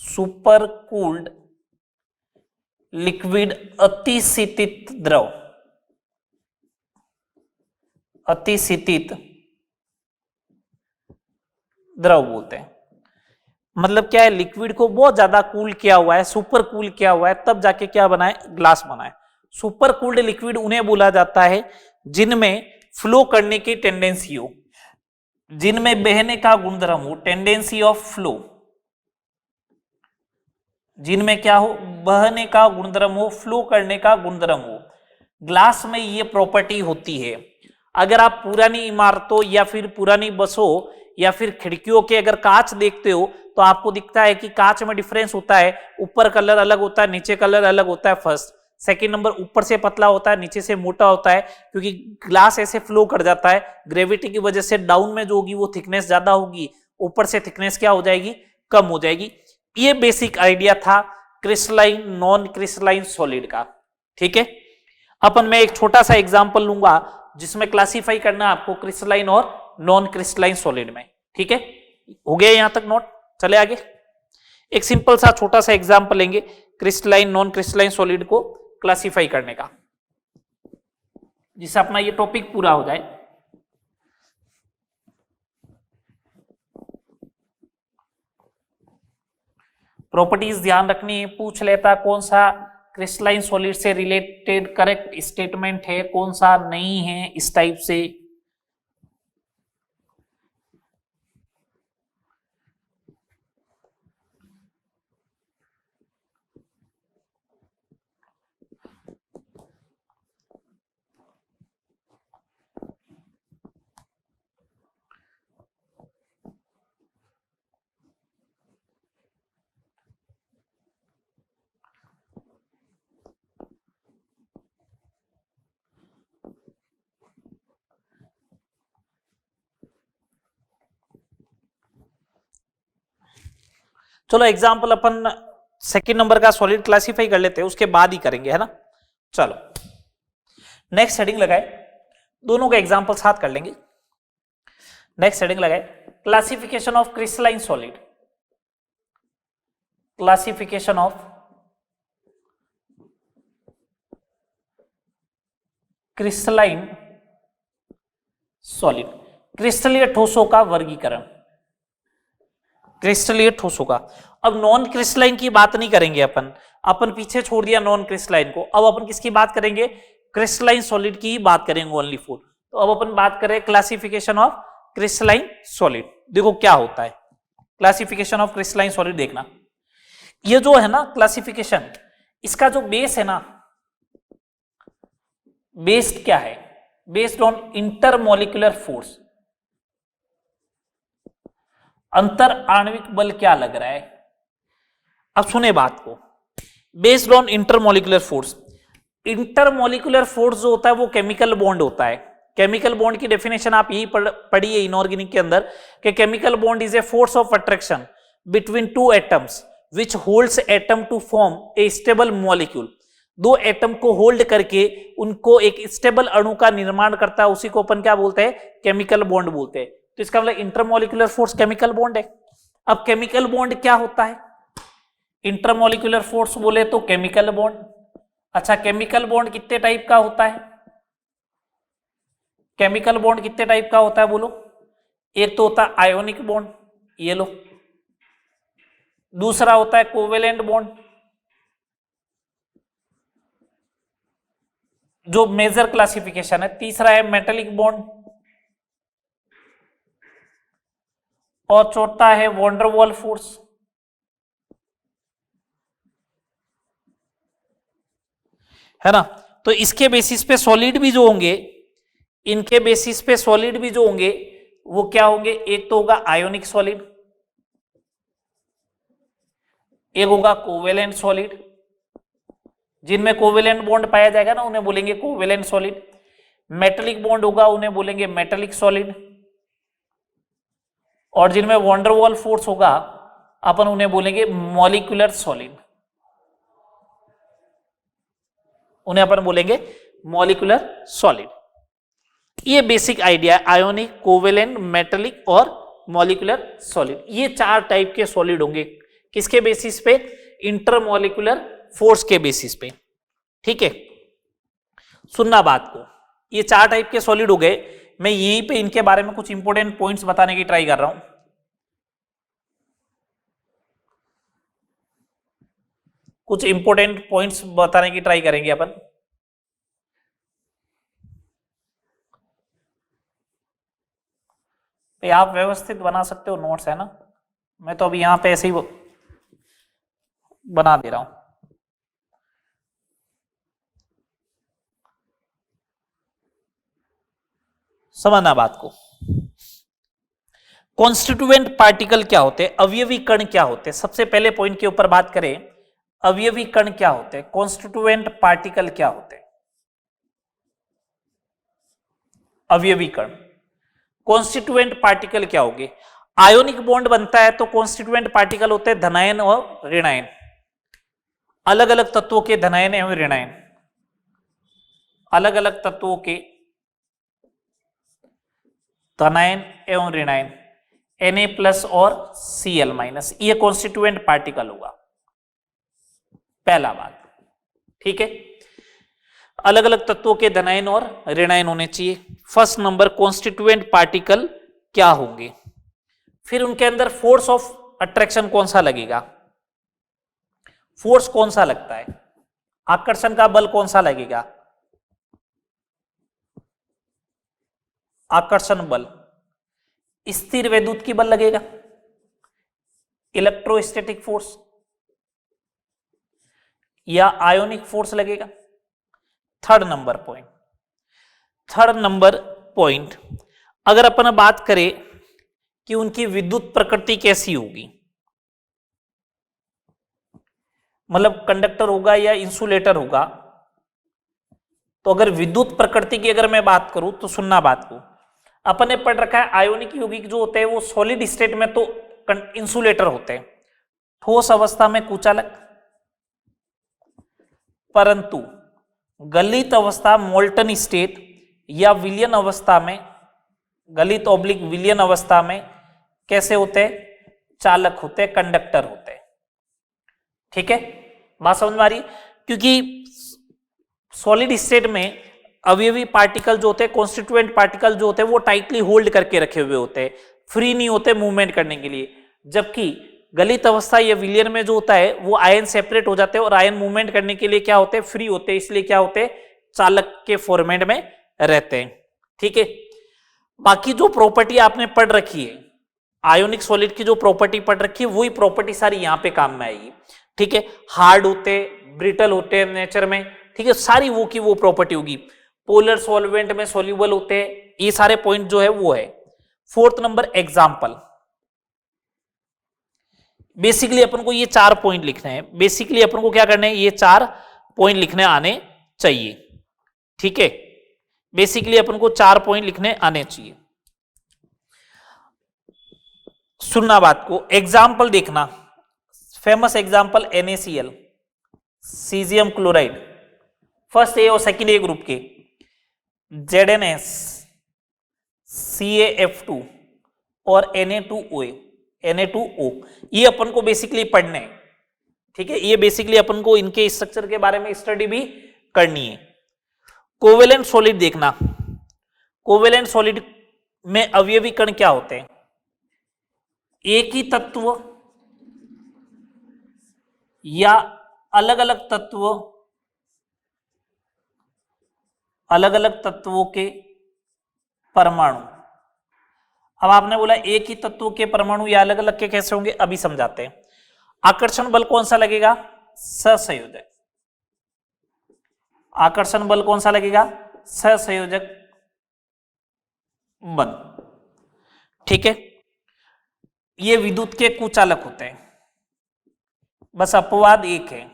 सुपर कूल्ड लिक्विड, अतिशीतित द्रव, अतिशीतित द्रव बोलते हैं। मतलब क्या है, लिक्विड को बहुत ज्यादा कूल किया हुआ है, सुपर कूल किया हुआ है, तब जाके क्या बना है, ग्लास बना है। सुपर कूल्ड लिक्विड उन्हें बोला जाता है जिनमें फ्लो करने की टेंडेंसी हो, जिनमें बहने का गुणधर्म हो, टेंडेंसी ऑफ फ्लो, जिनमें क्या हो, बहने का गुणधर्म हो, फ्लो करने का गुणधर्म हो। ग्लास में ये प्रॉपर्टी होती है। अगर आप पुरानी इमारतों या फिर पुरानी बसों या फिर खिड़कियों के अगर कांच देखते हो तो आपको दिखता है कि कांच में डिफरेंस होता है, ऊपर कलर अलग होता है, नीचे कलर अलग होता है। फर्स्ट, सेकंड नंबर, ऊपर से पतला होता है, नीचे से मोटा होता है, क्योंकि ग्लास ऐसे फ्लो कर जाता है, ग्रेविटी की वजह से डाउन में जो होगी वो थिकनेस ज्यादा होगी, ऊपर से थिकनेस क्या हो जाएगी, कम हो जाएगी। ये बेसिक आइडिया था क्रिस्टलाइन नॉन क्रिस्टलाइन सॉलिड का। ठीक है, अपन मैं एक छोटा सा एग्जांपल लूंगा जिसमें क्लासिफाई करना आपको क्रिस्टलाइन और नॉन क्रिस्टलाइन सॉलिड में। ठीक है, हो गया यहां तक नोट? चले आगे। एक सिंपल सा छोटा सा एग्जांपल लेंगे क्रिस्टलाइन नॉन क्रिस्टलाइन सॉलिड को क्लासिफाई करने का, जिससे अपना ये टॉपिक पूरा हो जाए। प्रॉपर्टीज ध्यान रखनी है, पूछ लेता कौन सा क्रिस्टलाइन सॉलिड से रिलेटेड करेक्ट स्टेटमेंट है, कौन सा नहीं है, इस टाइप से। चलो एग्जाम्पल अपन सेकंड नंबर का सॉलिड क्लासिफाई कर लेते हैं, उसके बाद ही करेंगे, है ना। चलो नेक्स्ट हेडिंग लगाए, दोनों का एग्जाम्पल साथ कर लेंगे। नेक्स्ट हेडिंग लगाए, classification of crystalline solid, classification of crystalline solid, क्रिस्टलीय ठोसों का वर्गीकरण। क्रिस्टलीय ठोस होगा। अब नॉन क्रिस्टलाइन की बात नहीं करेंगे अपन पीछे छोड़ दिया नॉन क्रिस्टलाइन को। अब अपन किसकी बात करेंगे? क्रिस्टलाइन सॉलिड की ही बात करेंगे ओनली फॉर। तो अब अपन बात करें क्लासिफिकेशन ऑफ क्रिस्टलाइन सॉलिड। देखो क्या होता है क्लासिफिकेशन ऑफ क्रिस्टलाइन सॉलिड। देखना ये जो है ना क्लासिफिकेशन, इसका जो बेस है ना, बेस्ड क्या है? Based on intermolecular force. अंतर आणविक बल क्या लग रहा है? अब सुने बात को, based on intermolecular force. Intermolecular force जो होता है वो केमिकल बॉन्ड होता है। केमिकल बॉन्ड की डेफिनेशन आप यही पढ़िए इनऑर्गेनिक के अंदर कि chemical bond is a force of attraction between two atoms which holds atom to form a stable molecule. दो एटम को होल्ड करके उनको एक स्टेबल अणु का निर्माण करता है, उसी को अपन क्या बोलते हैं? केमिकल बॉन्ड बोलते हैं। तो इसका मतलब इंटरमोलिकुलर फोर्स केमिकल बॉन्ड है। अब केमिकल बॉन्ड क्या होता है? इंटरमोलिकुलर फोर्स बोले तो केमिकल बॉन्ड। अच्छा, केमिकल बॉन्ड कितने टाइप का होता है? केमिकल बॉन्ड कितने टाइप का होता है बोलो? एक तो होता है आयोनिक बॉन्ड, ये लो। दूसरा होता है कोवेलेंट बॉन्ड, जो मेजर क्लासिफिकेशन है। तीसरा है मेटेलिक बॉन्ड, और चौथा है वॉन्डरवॉल फोर्स। है ना? तो इसके बेसिस पे सॉलिड भी जो होंगे, इनके बेसिस पे सॉलिड भी जो होंगे वो क्या होंगे? एक तो होगा आयोनिक सॉलिड, एक होगा कोवेलेंट सॉलिड। जिनमें कोवेलेंट बॉन्ड पाया जाएगा ना उन्हें बोलेंगे कोवेलेंट सॉलिड। मेटेलिक बॉन्ड होगा उन्हें बोलेंगे मेटेलिक सॉलिड, और जिनमें वॉन्डरवॉल फोर्स होगा अपन उन्हें बोलेंगे मॉलिक्यूलर सॉलिड। उन्हें अपन बोलेंगे मॉलिक्यूलर सॉलिड। ये बेसिक आइडिया है आयोनिक, कोवेलेंट, मेटेलिक और मॉलिक्यूलर सॉलिड। ये चार टाइप के सॉलिड होंगे। किसके बेसिस पे? इंटरमॉलिक्यूलर फोर्स के बेसिस पे। ठीक है, सुनना बात को। ये चार टाइप के सॉलिड हो गए। मैं यहीं पे इनके बारे में कुछ इंपॉर्टेंट पॉइंट्स बताने की ट्राई कर रहा हूं। कुछ इंपॉर्टेंट पॉइंट्स बताने की ट्राई करेंगे अपन। आप व्यवस्थित बना सकते हो नोट्स, है ना? मैं तो अभी यहां पे ऐसे ही बना दे रहा हूं। समझना बात को। कॉन्स्टिट्यूएंट पार्टिकल क्या होते हैं? अवयवी कण क्या होते हैं? सबसे पहले पॉइंट के ऊपर बात करें, अवयवी कण क्या होते हैं? कॉन्स्टिट्यूएंट पार्टिकल क्या होते हैं? अवयवी कण, कॉन्स्टिट्यूएंट पार्टिकल क्या होंगे? आयोनिक बॉन्ड बनता है तो कॉन्स्टिट्यूएंट पार्टिकल होते हैं धनायन और ऋणायन। अलग अलग तत्वों के धनायन एवं ऋणायन, अलग अलग तत्वों के धनायन एवं ऋणायन, Na+ और Cl-, ये कॉन्स्टिट्यूएंट पार्टिकल होगा। पहला बात, ठीक है। अलग अलग तत्वों के धनायन और ऋणायन होने चाहिए। फर्स्ट नंबर, कॉन्स्टिट्यूएंट पार्टिकल क्या होंगे? फिर उनके अंदर फोर्स ऑफ अट्रैक्शन कौन सा लगेगा? फोर्स कौन सा लगता है? आकर्षण का बल कौन सा लगेगा? आकर्षण बल। स्थिर वैद्युत की बल लगेगा, इलेक्ट्रोस्टैटिक फोर्स, या आयोनिक फोर्स लगेगा। थर्ड नंबर पॉइंट, अगर अपन बात करें कि उनकी विद्युत प्रकृति कैसी होगी, मतलब कंडक्टर होगा या इंसुलेटर होगा, तो अगर विद्युत प्रकृति की अगर मैं बात करूं तो सुनना बात को। अपन ने पढ़ रखा है आयोनिक यौगिक जो होते हैं वो सॉलिड स्टेट में तो इंसुलेटर होते हैं, ठोस अवस्था में कुचालक, परंतु गलित अवस्था मोल्टन स्टेट या विलियन अवस्था में, गलित ऑब्लिक विलियन अवस्था में कैसे होते हैं? चालक होते हैं, कंडक्टर होते हैं। ठीक है, बात समझ में आ रही? क्योंकि सॉलिड स्टेट में अवयवी पार्टिकल जो होते हैं, कॉन्स्टिट्यूएंट पार्टिकल जो होते हैं वो टाइटली होल्ड करके रखे हुए होते हैं, फ्री नहीं होते मूवमेंट करने के लिए। जबकि गलित अवस्था या विलियन में जो होता है वो आयन सेपरेट हो जाते हैं और आयन मूवमेंट करने के लिए क्या होते हैं, फ्री होते हैं, इसलिए क्या होते हैं, चालक के फॉर्मेट में रहते हैं। ठीक है, बाकी जो प्रॉपर्टी आपने पढ़ रखी है, आयोनिक सॉलिड की जो प्रॉपर्टी पढ़ रखी है, वही प्रॉपर्टी सारी यहां पे काम में आएगी। ठीक है, हार्ड होते, ब्रिटल होते हैं नेचर में, ठीक है, सारी वो की वो प्रॉपर्टी होगी। पोलर सॉल्वेंट में सॉल्युबल होते हैं, ये सारे पॉइंट जो है वो है। फोर्थ नंबर एग्जाम्पल, बेसिकली अपन को ये 4 पॉइंट लिखने हैं, बेसिकली अपन को क्या करना है, ये 4 पॉइंट लिखने आने चाहिए। ठीक है, बेसिकली अपन को 4 पॉइंट लिखने आने चाहिए। सुनना बात को, एग्जाम्पल देखना, famous example NaCl, caesium chloride, first A और सेकंड ए ग्रुप के, ZnS, CaF2 और Na2O, ये अपन को बेसिकली पढ़ने हैं। ठीक है, ये बेसिकली अपन को इनके स्ट्रक्चर के बारे में स्टडी भी करनी है। कोवेलेंट सॉलिड देखना, कोवेलेंट सॉलिड में अवयवी कण क्या होते हैं, एक ही तत्व या अलग अलग तत्वों के परमाणु। अब आपने बोला एक ही तत्व के परमाणु या अलग अलग के कैसे होंगे, अभी समझाते हैं। आकर्षण बल कौन सा लगेगा, सहसंयोजक। आकर्षण बल कौन सा लगेगा, सहसंयोजक बल। ठीक है, ये विद्युत के कुचालक होते हैं, बस अपवाद एक है,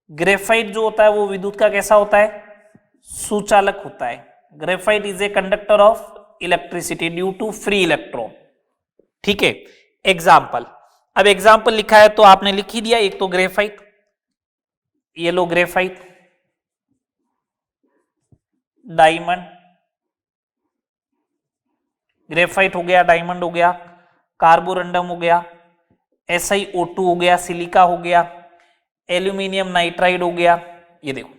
ग्रेफाइट जो होता है वो विद्युत का कैसा होता है, सुचालक होता है। Graphite is a conductor of electricity due to free electron. ठीक है, एग्जाम्पल, अब एग्जाम्पल लिखा है तो आपने लिख ही दिया, एक तो ग्रेफाइट, ये लो ग्रेफाइट, डायमंड, ग्रेफाइट हो गया, डायमंड हो गया, कार्बोरंडम हो गया, SiO2 हो गया, सिलिका हो गया, एल्यूमिनियम नाइट्राइड हो गया। ये देखो,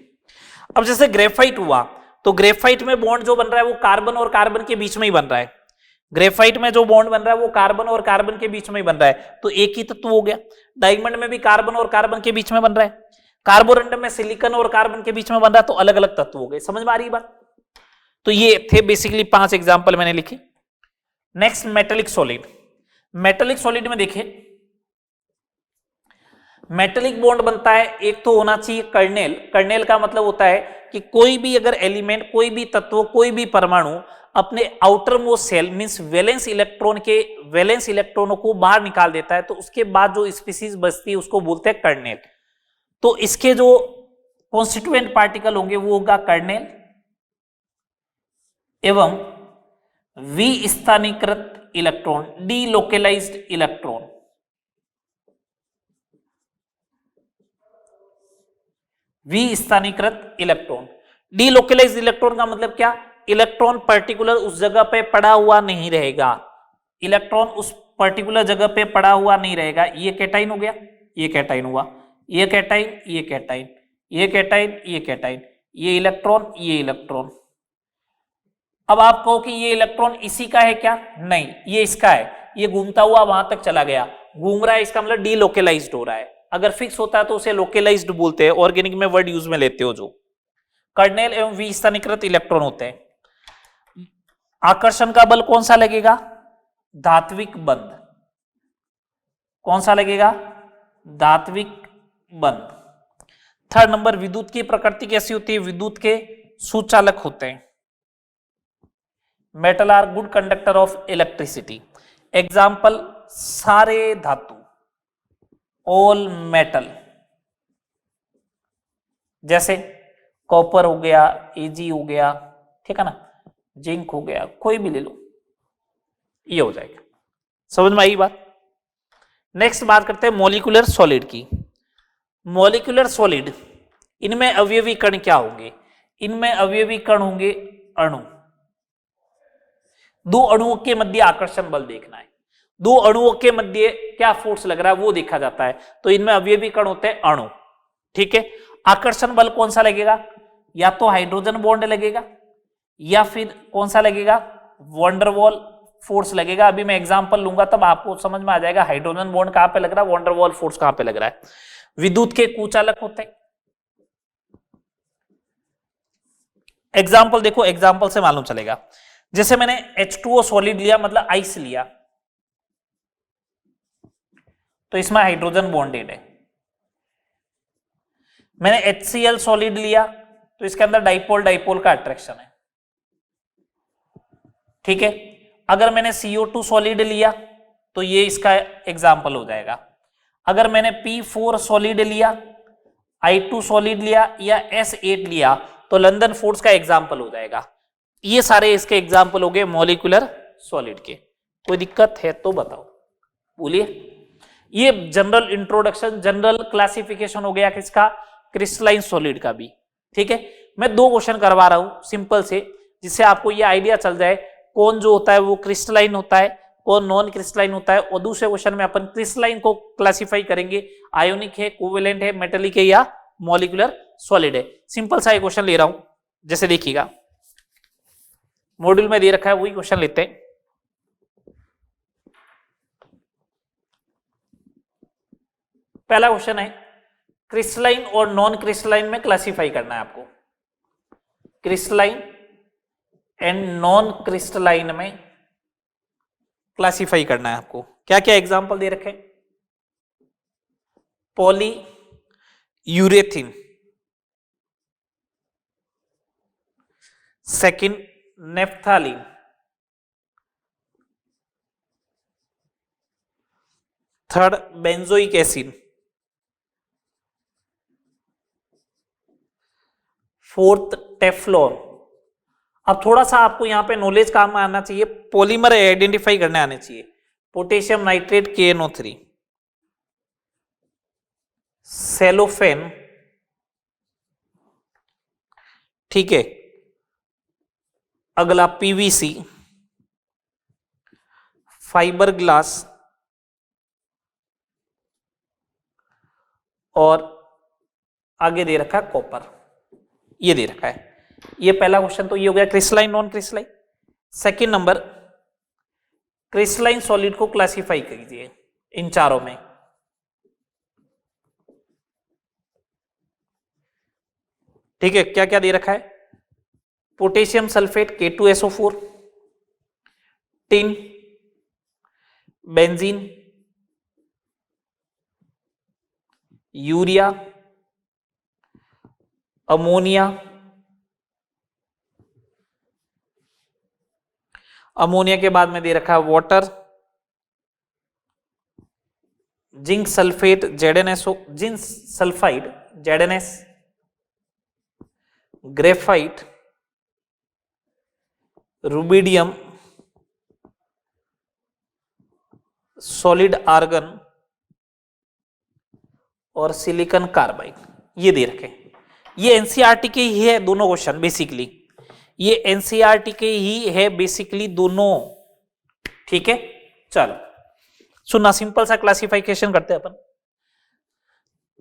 अब जैसे ग्रेफाइट हुआ तो ग्रेफाइट में बॉन्ड जो बन रहा है वो कार्बन और कार्बन के बीच में ही बन रहा है। ग्रेफाइट में जो बॉन्ड बन रहा है वो कार्बन और कार्बन के बीच में ही बन रहा है, तो एक ही तत्व हो गया। डायमंड में भी कार्बन और कार्बन के बीच में बन रहा है, कार्बोरंडम में सिलिकॉन और कार्बन के बीच में बन रहा है, तो अलग अलग तत्व हो गए। समझ में आ रही बात? तो ये थे बेसिकली 5 एग्जाम्पल मैंने लिखे। Next metallic solid, metallic solid में देखें, मेटेलिक बॉन्ड बनता है, एक तो होना चाहिए कर्नेल। कर्नेल का मतलब होता है कि कोई भी अगर एलिमेंट, कोई भी तत्व, कोई भी परमाणु अपने outermost shell means valence electron के वैलेंस इलेक्ट्रॉनों को बाहर निकाल देता है, तो उसके बाद जो स्पीसीज बचती है उसको बोलते हैं कर्नेल। तो इसके जो कॉन्स्टिट्यूएंट पार्टिकल होंगे वो होगा कर्नेल एवं विस्थानीकृत इलेक्ट्रॉन, डीलोकेलाइज्ड इलेक्ट्रॉन। विस्थानीकृत इलेक्ट्रॉन, डीलोकेलाइज्ड इलेक्ट्रॉन का मतलब क्या, इलेक्ट्रॉन पर्टिकुलर उस जगह पे पड़ा हुआ नहीं रहेगा, इलेक्ट्रॉन उस पर्टिकुलर जगह पे पड़ा हुआ नहीं रहेगा। ये कैटाइन हो गया, ये कैटाइन हुआ, ये कैटाइन, ये कैटाइन, ये कैटाइन, ये कैटाइन, ये इलेक्ट्रॉन, ये इलेक्ट्रॉन। अब आप कहो कि ये इलेक्ट्रॉन इसी का है क्या, नहीं, ये इसका है, ये घूमता हुआ वहां तक चला गया, घूम रहा है, इसका मतलब डीलोकेलाइज्ड हो रहा है। अगर फिक्स होता है तो उसे लोकेलाइज्ड बोलते हैं, ऑर्गेनिक में वर्ड यूज में लेते हो। जो कर्नेल एवं विस्थानीकृत इलेक्ट्रॉन होते हैं। आकर्षण का बल कौन सा लगेगा, धात्विक बंध। कौन सा लगेगा, धात्विक बंध। थर्ड नंबर, विद्युत की प्रकृति कैसी होती है, विद्युत के सुचालक होते हैं। Metal are good conductor of electricity. Example, सारे धातु, ऑल मेटल, जैसे कॉपर हो गया, Ag हो गया, ठीक है ना, जिंक हो गया, कोई भी ले लो, ये हो जाएगा। समझ में आई बात? नेक्स्ट बात करते हैं मॉलिक्यूलर सॉलिड की। मॉलिक्यूलर सॉलिड, इनमें अवयवी कण क्या होंगे, इनमें अवयवी कण होंगे अणु। दो अणुओं के मध्य आकर्षण बल देखना है, दो अणुओं के मध्य क्या फोर्स लग रहा है वो देखा जाता है, तो इनमें अवयवी कण होते हैं अणु। ठीक है, आकर्षण बल कौन सा लगेगा, या तो हाइड्रोजन बॉन्ड लगेगा या फिर कौन सा लगेगा, वंडरवॉल फोर्स लगेगा। अभी मैं एग्जांपल लूंगा तब आपको समझ में आ जाएगा हाइड्रोजन बॉन्ड कहां पे लग रहा है, वॉन डेर वाल्स फोर्स कहां पे लग रहा है। विद्युत के कुचालक होते हैं। एग्जाम्पल देखो, एग्जाम्पल से मालूम चलेगा। जैसे मैंने H2O सॉलिड लिया, मतलब आइस लिया, तो इसमें हाइड्रोजन बॉन्डेड है। मैंने HCl सॉलिड लिया तो इसके अंदर डाइपोल डाइपोल का अट्रैक्शन है, ठीक है। अगर मैंने CO2 सॉलिड लिया तो ये इसका एग्जाम्पल हो जाएगा। अगर मैंने P4 सॉलिड लिया, I2 सॉलिड लिया या S8 लिया तो लंदन फोर्स का एग्जाम्पल हो जाएगा। ये सारे इसके एग्जाम्पल हो गए मॉलिक्यूलर सॉलिड के। कोई दिक्कत है तो बताओ, बोलिए। ये जनरल इंट्रोडक्शन, जनरल क्लासिफिकेशन हो गया किसका, क्रिस्टलाइन सॉलिड का भी, ठीक है। मैं 2 क्वेश्चन करवा रहा हूं सिंपल से, जिससे आपको ये आइडिया चल जाए कौन जो होता है वो क्रिस्टलाइन होता है, कौन नॉन क्रिस्टलाइन होता है। और दूसरे क्वेश्चन में अपन क्रिस्टलाइन को क्लासिफाई करेंगे, आयोनिक है, कोवेलेंट है, मेटेलिक है या मॉलिक्यूलर सॉलिड है। सिंपल सा एक क्वेश्चन ले रहा हूं, जैसे देखिएगा मॉड्यूल में दे रखा है वही क्वेश्चन लेते हैं। पहला क्वेश्चन है, क्रिस्टलाइन और नॉन क्रिस्टलाइन में क्लासिफाई करना है आपको। क्रिस्टलाइन एंड नॉन क्रिस्टलाइन में क्लासिफाई करना है आपको। क्या क्या एग्जांपल दे रखे, polyurethane, second naphthalene, third benzoic acid, fourth Teflon. अब थोड़ा सा आपको यहां पे नॉलेज काम में आना चाहिए, पॉलीमर आइडेंटिफाई करने आने चाहिए। पोटेशियम नाइट्रेट KNO3, सेलोफेन, ठीक है। अगला PVC, फाइबर ग्लास और आगे दे रखा है कॉपर, ये दे रखा है। ये पहला क्वेश्चन तो ये हो गया crystalline non crystalline. Second number, crystalline solid को क्लासिफाई कीजिए इन चारों में। ठीक है, क्या क्या दे रखा है, potassium sulphate K2SO4, tin, benzene, urea, ammonia, ammonia के बाद में दे रखा है water, zinc sulphate ZnSO, zinc sulphide ZnS, graphite, rubidium, solid argon और सिलिकॉन कार्बाइड, ये दे रखे। ये एनसीईआरटी के ही है दोनों क्वेश्चन बेसिकली, ये एनसीईआरटी के ही है बेसिकली दोनों, ठीक है। चलो सुनना, सिंपल सा क्लासिफिकेशन करते हैं अपन।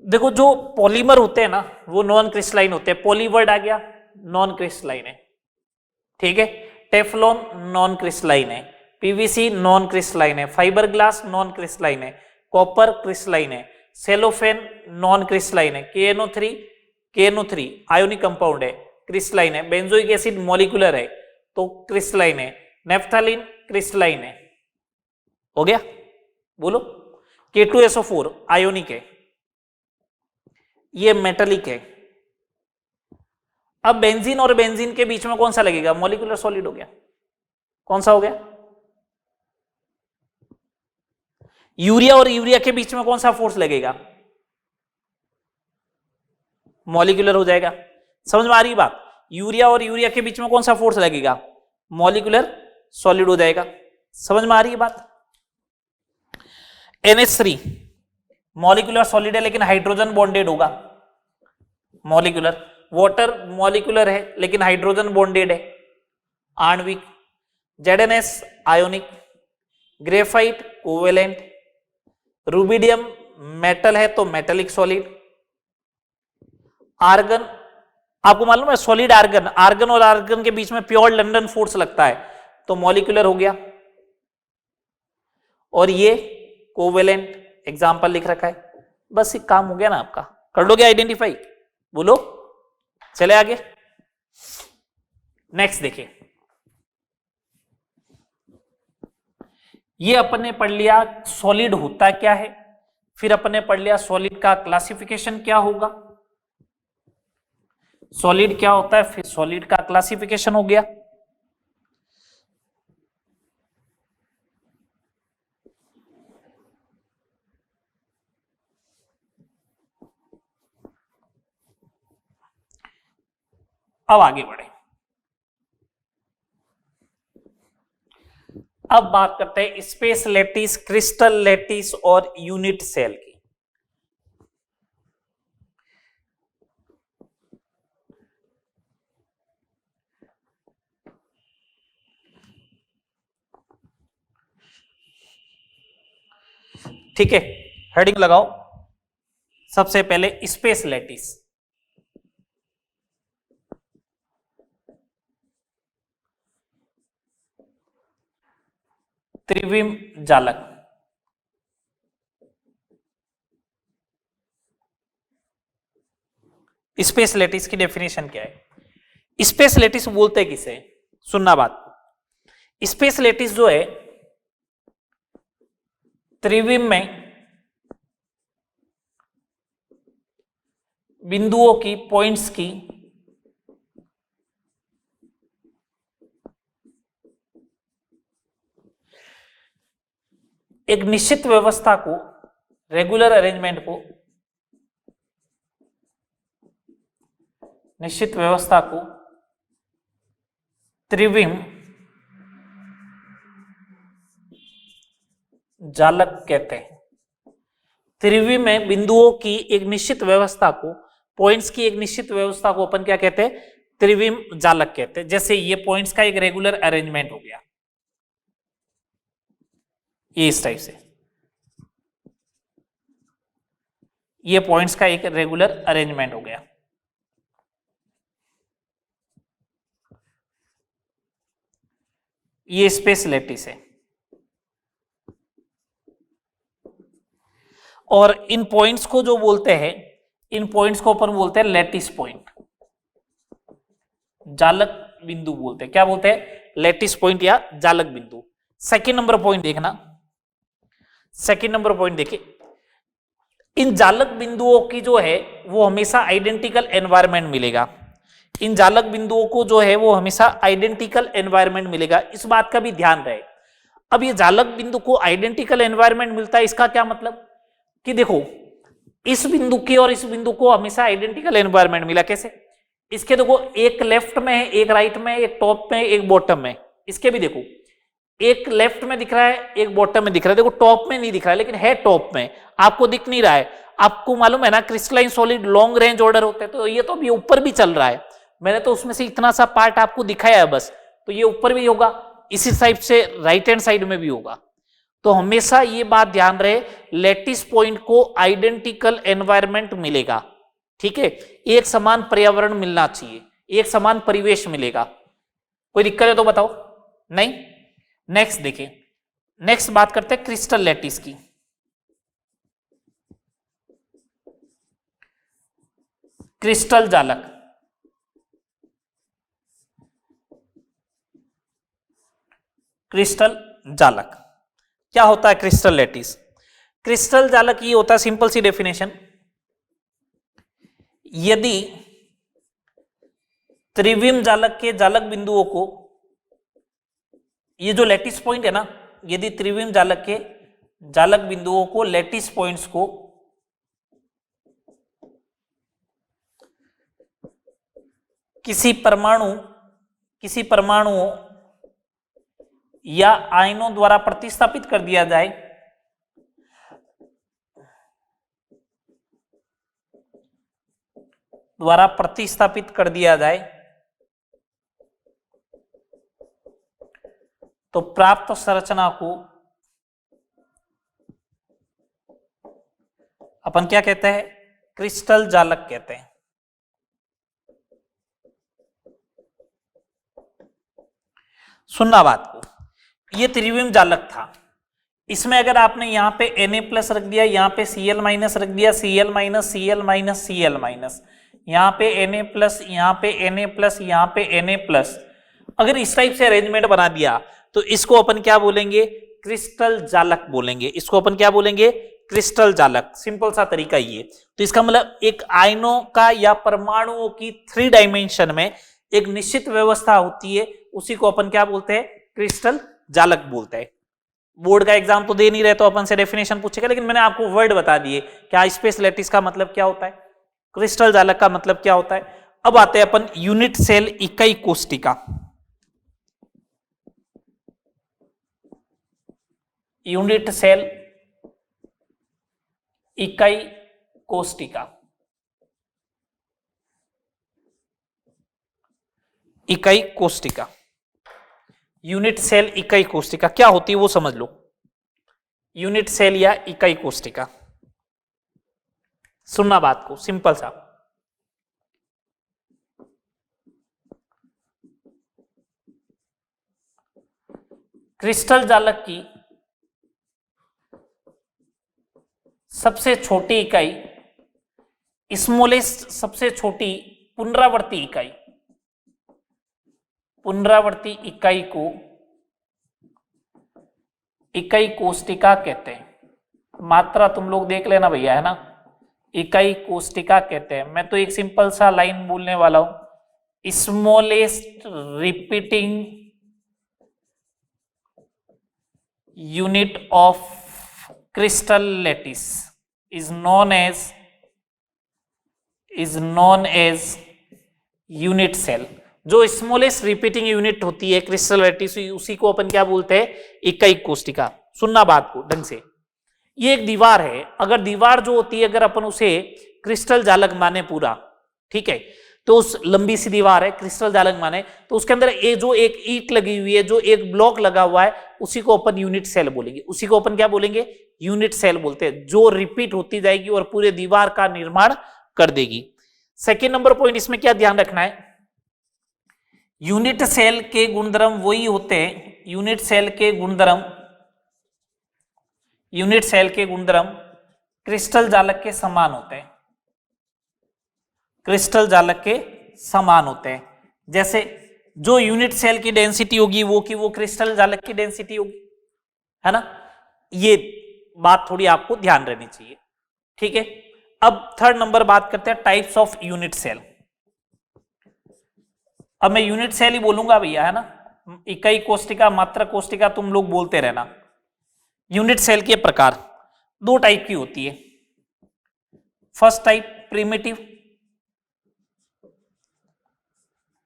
देखो जो पॉलीमर होते हैं ना वो नॉन क्रिस्टलाइन होते हैं, पॉली वर्ड आ गया, नॉन क्रिस्टलाइन है, ठीक है। टेफ्लॉन नॉन क्रिस्टलाइन है, पीवीसी नॉन क्रिस्टलाइन है, फाइबर ग्लास नॉन क्रिस्टलाइन है, कॉपर क्रिस्टलाइन है, सेलोफेन नॉन क्रिस्टलाइन है, KNO3 आयोनिक कंपाउंड है, क्रिस्टलाइन है, बेंजोइक एसिड मॉलिक्यूलर है तो क्रिस्टलाइन है, नेफ्थालीन क्रिस्टलाइन है, हो गया, बोलो। K2SO4 आयोनिक है, ये मेटालिक है। अब बेंजीन और बेंजीन के बीच में कौन सा लगेगा, मॉलिक्यूलर सॉलिड हो गया, कौन सा हो गया, यूरिया और यूरिया के बीच में कौन सा फोर्स लगेगा, मॉलिक्यूलर हो जाएगा। समझ में आ रही बात, यूरिया और यूरिया के बीच में कौन सा फोर्स लगेगा, मॉलिक्यूलर सॉलिड हो जाएगा। समझ में आ रही है बात। NH3 मॉलिक्यूलर सॉलिड है लेकिन हाइड्रोजन बॉन्डेड होगा, मॉलिक्यूलर। वाटर मॉलिक्यूलर है लेकिन हाइड्रोजन बॉन्डेड है, आणविक। ZnS ionic, graphite covalent, rubidium metal है तो मेटेलिक सॉलिड। आर्गन, आपको मालूम है सॉलिड आर्गन, आर्गन और आर्गन के बीच में प्योर लंदन फोर्स लगता है तो मॉलिक्यूलर हो गया। और ये कोवेलेंट एग्जाम्पल लिख रखा है। बस एक काम हो गया ना आपका, कर लोगे आइडेंटिफाई, बोलो। चले आगे, नेक्स्ट देखिए, ये अपन ने पढ़ लिया सॉलिड होता क्या है, फिर अपन ने पढ़ लिया सॉलिड का क्लासिफिकेशन क्या होगा, सॉलिड क्या होता है, फिर सॉलिड का क्लासिफिकेशन हो गया। अब आगे बढ़े, अब बात करते हैं स्पेस लैटिस, क्रिस्टल लैटिस और यूनिट सेल की। ठीक है, हेडिंग लगाओ। सबसे पहले स्पेस लैटिस, त्रिविम जालक। स्पेस लैटिस की डेफिनेशन क्या है? स्पेस लैटिस बोलते किसे, सुनना बात। स्पेस लैटिस जो है त्रिविम में बिंदुओं की, पॉइंट्स की एक निश्चित व्यवस्था को, रेगुलर अरेंजमेंट को, निश्चित व्यवस्था को त्रिविम जालक कहते हैं। त्रिविम में बिंदुओं की एक निश्चित व्यवस्था को, पॉइंट्स की एक निश्चित व्यवस्था को अपन क्या कहते हैं? त्रिविम जालक कहते हैं। जैसे ये पॉइंट्स का एक रेगुलर अरेंजमेंट हो गया, ये इस टाइप से, ये पॉइंट्स का एक रेगुलर अरेंजमेंट हो गया। ये स्पेस लैटिस है। और इन पॉइंट्स को जो बोलते हैं, इन पॉइंट्स को अपन बोलते हैं लैटिस पॉइंट, जालक बिंदु बोलते हैं। क्या बोलते हैं? लैटिस पॉइंट या जालक बिंदु। सेकंड नंबर पॉइंट देखना, सेकंड नंबर पॉइंट देखिए, इन जालक बिंदुओं की जो है वो हमेशा आइडेंटिकल एनवायरनमेंट मिलेगा। इन जालक बिंदुओं को जो है वो हमेशा आइडेंटिकल एनवायरनमेंट मिलेगा, इस बात का भी ध्यान रहे। अब ये जालक बिंदु को आइडेंटिकल एनवायरनमेंट मिलता है, इसका क्या मतलब कि देखो इस बिंदु की और इस बिंदु को हमेशा आइडेंटिकल एनवायरनमेंट मिला। कैसे? इसके देखो एक लेफ्ट में है, एक राइट में, एक टॉप में, एक बॉटम में। इसके भी देखो एक लेफ्ट में दिख रहा है, एक बॉटम में दिख रहा है। देखो टॉप में नहीं दिख रहा है लेकिन है टॉप में, आपको दिख नहीं रहा है। आपको मालूम है ना crystalline solid long range order होते हैं, तो ये तो अभी ऊपर भी चल रहा है। मैंने तो उसमें से इतना सा पार्ट आपको दिखाया है बस, तो ये ऊपर भी होगा, इसी साइड से राइट हैंड साइड में भी होगा। तो हमेशा ये बात ध्यान रहे, लैटिस पॉइंट को आइडेंटिकल एनवायरनमेंट मिलेगा। ठीक है, एक समान पर्यावरण मिलना चाहिए, एक समान परिवेश मिलेगा। कोई दिक्कत है तो बताओ? नहीं? नेक्स्ट देखिए, नेक्स्ट बात करते हैं क्रिस्टल लैटिस की। क्रिस्टल जालक, क्रिस्टल जालक क्या होता है? क्रिस्टल लैटिस, क्रिस्टल जालक ये होता है, सिंपल सी डेफिनेशन, यदि त्रिविम जालक के जालक बिंदुओं को, ये जो लैटिस पॉइंट है ना, यदि त्रिविम जालक के जालक बिंदुओं को, लैटिस पॉइंट्स को किसी परमाणुओं या आयनों द्वारा प्रतिस्थापित कर दिया जाए, द्वारा प्रतिस्थापित कर दिया जाए, तो प्राप्त संरचना को अपन क्या कहते हैं? क्रिस्टल जालक कहते हैं। सुनना बात को, ये त्रिविम जालक था, इसमें अगर आपने यहाँ पे Na प्लस रख दिया, यहाँ पे Cl माइनस रख दिया, Cl minus Cl minus Cl minus, यहाँ पे Na प्लस, यहाँ पे Na प्लस, यहाँ पे Na प्लस, अगर इस टाइप से अरेंजमेंट बना दिया तो इसको अपन क्या बोलेंगे? क्रिस्टल जालक बोलेंगे। इसको अपन क्या बोलेंगे? क्रिस्टल जालक। सिंपल सा तरीका ये। तो इसका मतलब एक आयनों का या परमाणुओं की 3 डायमेंशन में एक निश्चित व्यवस्था होती है, उसी को अपन क्या बोलते हैं? क्रिस्टल जालक बोलते हैं। बोर्ड का एग्जाम तो दे नहीं रहे तो अपन से डेफिनेशन पूछेगा, लेकिन मैंने आपको वर्ड बता दिए। क्या स्पेस लैटिस का मतलब क्या होता है, क्रिस्टल जालक का मतलब क्या होता है। अब आते हैं अपन यूनिट सेल इकाई कोष्टिका। यूनिट सेल इकाई कोष्टिका। इकाई कोष्टिका, यूनिट सेल इकाई कोष्टिका क्या होती है वो समझ लो। यूनिट सेल या इकाई कोष्टिका, सुनना बात को, सिंपल सा। क्रिस्टल जालक की सबसे छोटी इकाई, स्मॉलेस्ट सबसे छोटी पुनरावर्ती इकाई, पुनरावर्ती इकाई को इकाई कोष्टिका कहते हैं। मात्रा तुम लोग देख लेना भैया, है ना। इकाई कोष्टिका कहते हैं। मैं तो एक सिंपल सा लाइन बोलने वाला हूं, smallest repeating unit of crystal lattice is known as unit cell. जो स्मॉलेस्ट रिपीटिंग यूनिट होती है क्रिस्टल लैटिस, उसी को अपन क्या बोलते हैं? इकाई कोष्टिका। सुनना बात को ढंग से। ये एक दीवार है, अगर दीवार जो होती है अगर अपन उसे क्रिस्टल जालक माने पूरा, ठीक है, तो उस लंबी सी दीवार है क्रिस्टल जालक माने, तो उसके अंदर जो एक ईंट लगी हुई है, जो एक ब्लॉक लगा हुआ है, उसी को अपन यूनिट सेल बोलेंगे। उसी को अपन क्या बोलेंगे? यूनिट सेल बोलते हैं, जो रिपीट होती जाएगी और पूरे दीवार का निर्माण कर देगी। सेकेंड नंबर पॉइंट इसमें क्या ध्यान रखना है? यूनिट सेल के गुणधर्म वही होते हैं, यूनिट सेल के गुणधर्म, यूनिट सेल के गुणधर्म क्रिस्टल जालक के समान होते हैं, क्रिस्टल जालक के समान होते हैं। जैसे जो यूनिट सेल की डेंसिटी होगी वो क्रिस्टल जालक की डेंसिटी होगी, है ना। ये बात थोड़ी आपको ध्यान रहनी चाहिए, ठीक है। अब थर्ड नंबर बात करते हैं टाइप्स ऑफ यूनिट सेल। अब मैं यूनिट सेल ही बोलूंगा भैया, है ना। इकाई कोष्टिका, मात्रा कोष्टिका तुम लोग बोलते रहना। यूनिट सेल के प्रकार 2 टाइप की होती है। First type primitive,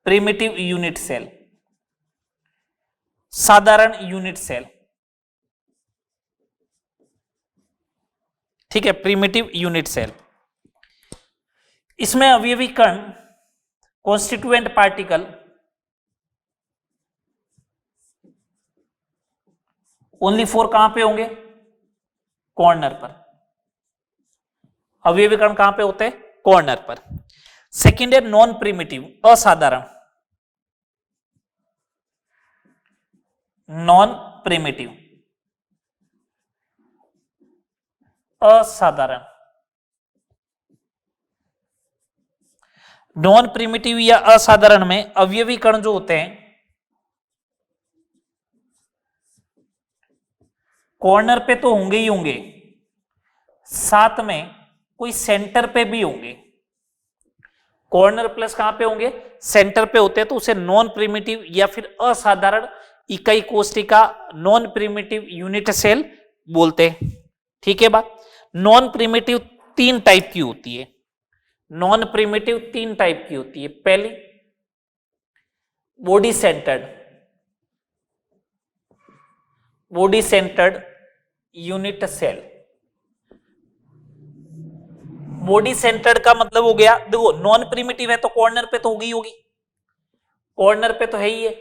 primitive unit cell, साधारण यूनिट सेल, ठीक है, प्रिमिटिव यूनिट सेल। इसमें अवयवी कण, कॉन्स्टिट्यूएंट पार्टिकल ओनली 4 कहां पे होंगे? कॉर्नर पर। अवयवी कण कहां पे होते हैं? कॉर्नर पर। सेकेंड है नॉन प्रिमिटिव, असाधारण, नॉन प्रिमिटिव, असाधारण। नॉन प्रिमिटिव या असाधारण में अवयवी कण जो होते हैं कॉर्नर पे तो होंगे ही होंगे, साथ में कोई सेंटर पे भी होंगे। कॉर्नर प्लस कहां पे होंगे? सेंटर पे होते हैं, तो उसे नॉन प्रिमिटिव या फिर असाधारण इकाई कोष्टिका, नॉन प्रिमिटिव यूनिट सेल बोलते हैं, ठीक है बात। नॉन प्रिमिटिव 3 टाइप की होती है, नॉन प्रिमिटिव 3 टाइप की होती है। पहली body centred, body centred unit cell. Body centred का मतलब हो गया, देखो नॉन प्रिमिटिव है तो कॉर्नर पे तो होगी ही होगी, कॉर्नर पे तो है ही है,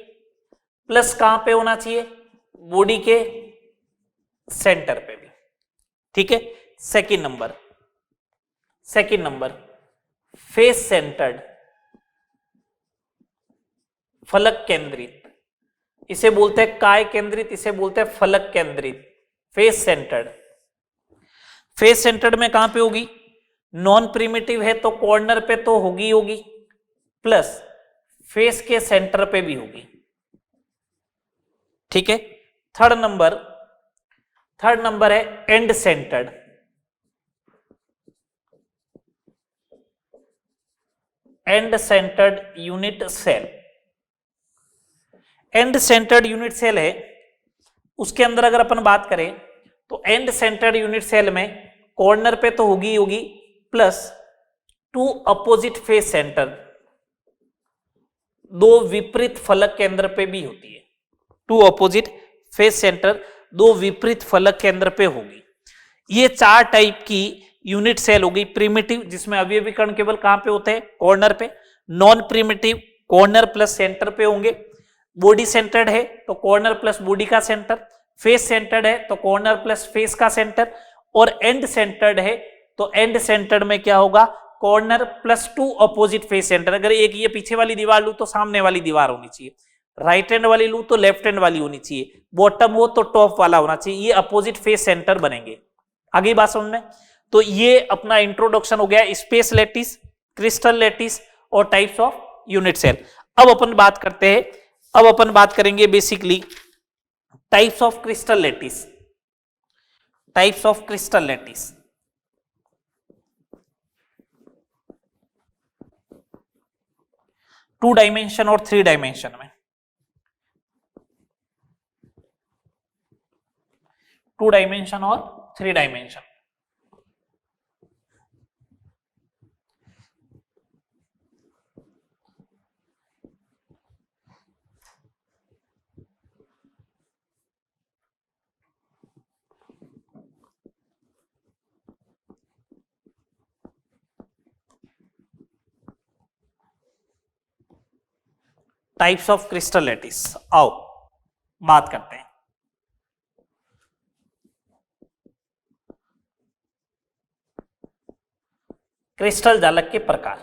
प्लस कहां पे होना चाहिए? बॉडी के सेंटर पे भी, ठीक है। सेकंड नंबर फेस सेंटर्ड, फलक केंद्रित, इसे बोलते हैं काय केंद्रित, इसे बोलते हैं फलक केंद्रित, फेस सेंटर्ड। फेस सेंटर्ड में कहां पे होगी? नॉन प्रिमिटिव है तो कॉर्नर पे तो होगी प्लस फेस के सेंटर पे भी होगी। ठीक है। थर्ड नंबर है end centred. End centred unit cell. End centred unit cell है, उसके अंदर अगर अपन बात करें तो एंड सेंटर्ड यूनिट सेल में कॉर्नर पे तो होगी plus two opposite face centre, दो विपरीत फलक केंद्र पे भी होती है। टू अपोजिट फेस सेंटर दो विपरीत फलक केंद्र पे होगी। ये 4 टाइप की यूनिट सेल होगी। प्रिमिटिव जिसमें अवयवी कण केवल कहां पे होते हैं? कॉर्नर पे। Non primitive corner plus centre पे होंगे। बॉडी सेंटर्ड है तो कॉर्नर प्लस बॉडी का सेंटर। फेस सेंटर्ड है तो कॉर्नर प्लस फेस का सेंटर। और एंड सेंटर्ड है तो एंड सेंटर्ड में क्या होगा? Corner plus two opposite face centre. अगर एक ये पीछे वाली दीवार लू तो सामने वाली दीवार होनी चाहिए, राइट हैंड वाली लू तो लेफ्ट हैंड वाली होनी चाहिए, बॉटम हो तो टॉप वाला होना चाहिए। ये अपोजिट फेस सेंटर बनेंगे। आगे बात समझ में? तो ये अपना इंट्रोडक्शन हो गया स्पेस लैटिस, क्रिस्टल लैटिस और टाइप्स ऑफ यूनिट सेल। अब अपन बात करेंगे basically types of crystal lattice. Types of crystal lattice. Two dimension और 3 डायमेंशन में। 2 डायमेंशन और 3 dimension. Types of crystal lattice, आओ बात करते हैं। क्रिस्टल जालक के प्रकार।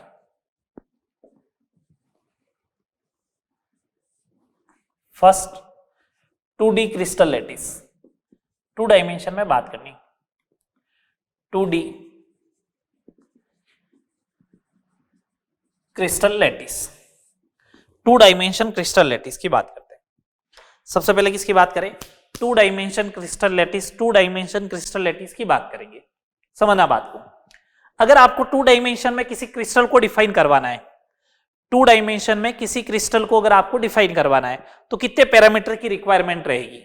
First 2D crystal lattice. 2 dimension में बात करनी। 2D crystal lattice. 2 dimension crystal lattice की बात करते हैं। सबसे पहले किसकी बात करें? 2 dimension crystal lattice. 2 dimension crystal lattice की बात करेंगे। समझना बात को। अगर आपको 2 डायमेंशन में किसी क्रिस्टल को डिफाइन करवाना है, 2 डायमेंशन में किसी क्रिस्टल को अगर आपको डिफाइन करवाना है तो कितने पैरामीटर की रिक्वायरमेंट रहेगी?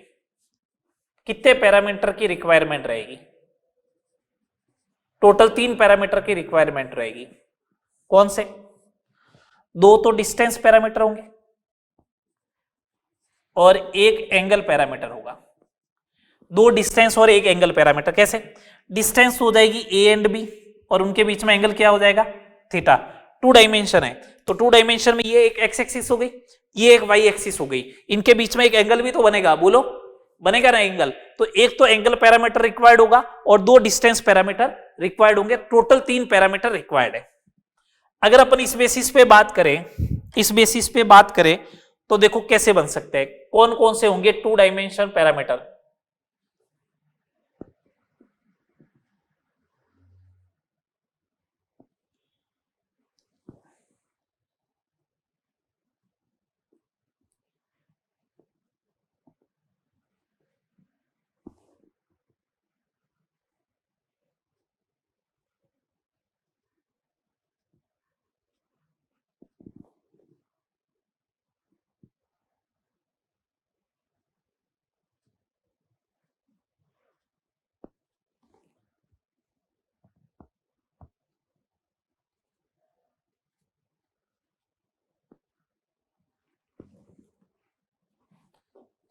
कितने पैरामीटर की रिक्वायरमेंट रहेगी? टोटल 3 पैरामीटर की रिक्वायरमेंट रहेगी। कौन से? 2 तो डिस्टेंस पैरामीटर होंगे और 1 एंगल पैरामीटर होगा। 2 डिस्टेंस और 1 एंगल पैरामीटर। कैसे? डिस्टेंस हो जाएगी ए एंड बी और उनके बीच में एंगल क्या हो जाएगा? थीटा। 2 डायमेंशन है तो 2 डायमेंशन में ये एक एक्स एक्सिस हो गई, ये एक वाई एक्सिस हो गई, इनके बीच में एक एंगल भी तो बनेगा। बोलो, बनेगा ना एंगल? तो एक तो एंगल पैरामीटर रिक्वायर्ड होगा और 2 डिस्टेंस पैरामीटर रिक्वायर्ड होंगे। टोटल 3 पैरामीटर रिक्वायर्ड है। अगर अपन इस बेसिस पे बात करें तो देखो कैसे बन सकते हैं, कौन कौन से होंगे 2 डायमेंशन पैरामीटर।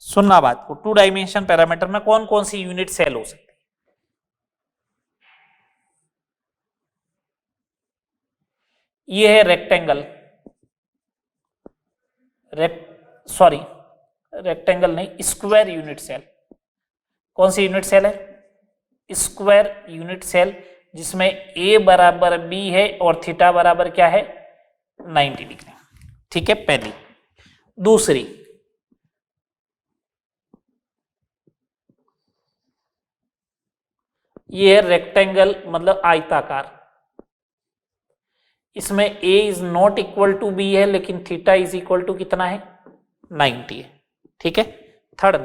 सुनना बात को, 2 डायमेंशन पैरामीटर में कौन कौन सी यूनिट सेल हो सकती है? ये है रेक्टेंगल, रेक्टेंगल नहीं, स्क्वायर यूनिट सेल। कौन सी यूनिट सेल है? स्क्वायर यूनिट सेल, जिसमें a बराबर b है और थीटा बराबर क्या है? 90 डिग्री। ठीक है, पहली। दूसरी ये है रेक्टेंगल मतलब आयताकार, इसमें a is not equal to b है, लेकिन थीटा इज इक्वल टू कितना है 90 है। ठीक है, थर्ड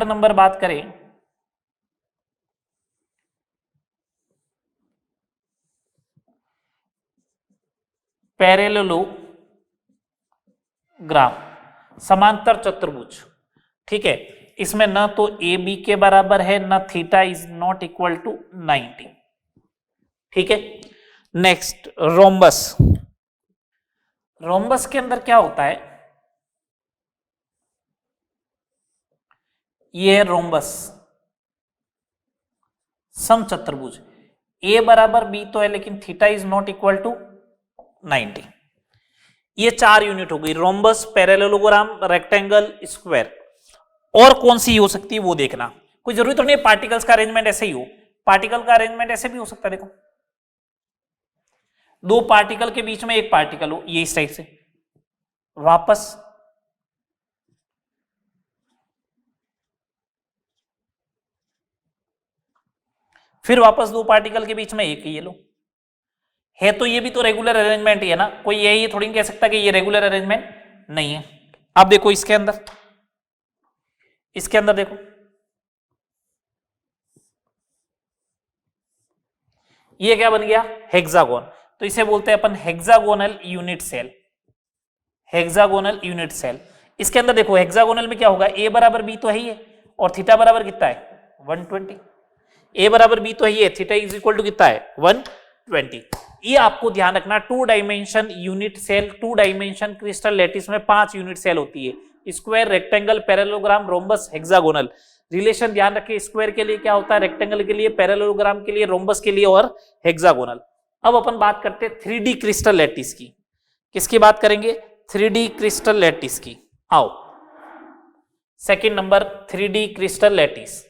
नंबर बात करें, पैरेललोग्राम समांतर चतुर्भुज। ठीक है, इसमें न तो ए बी के बराबर है, न theta is not equal to 90। ठीक है, नेक्स्ट रोम्बस के अंदर क्या होता है, ये है रोम्बस समचतुर्भुज, ए बराबर बी तो है लेकिन theta is not equal to 90। ये 4 यूनिट हो गई, रोम्बस, पैरेललोग्राम, रेक्टेंगल, स्क्वायर। और कौन सी हो सकती है वो देखना, कोई जरूरी तो नहीं पार्टिकल्स का अरेंजमेंट ऐसे ही हो, पार्टिकल का अरेंजमेंट ऐसे भी हो सकता है। देखो, 2 पार्टिकल के बीच में एक पार्टिकल हो, ये इस टाइप से, वापस फिर वापस 2 पार्टिकल के बीच में एक, ये लो है, तो ये भी तो रेगुलर अरेंजमेंट ही है ना, कोई ये थोड़ी कह सकता कि ये रेगुलर अरेंजमेंट नहीं है। अब देखो इसके अंदर देखो, ये क्या बन गया हेक्सागोन, तो इसे बोलते हैं अपन hexagonal unit cell, hexagonal unit cell. इसके अंदर देखो हेक्सागोनल में क्या होगा, ए बराबर बी तो है ही है, और थीटा बराबर कितना है 120, ए बराबर बी तो है ही है, थीटा इज इक्वल टू कितना है 120। ये आपको ध्यान रखना, 2 dimension unit cell, 2 dimension crystal lattice में 5 यूनिट सेल होती है, square, rectangle, parallelogram, rhombus, hexagonal. Relation ध्यान रखिए, स्क्वायर के लिए क्या होता है, रेक्टेंगल के लिए, पैरेललोग्राम के लिए, रोम्बस के लिए और हेक्सागोनल। अब अपन बात करते हैं 3D क्रिस्टल लैटिस की। किसकी बात करेंगे, 3D क्रिस्टल लैटिस की। आओ, second number 3D crystal lattice.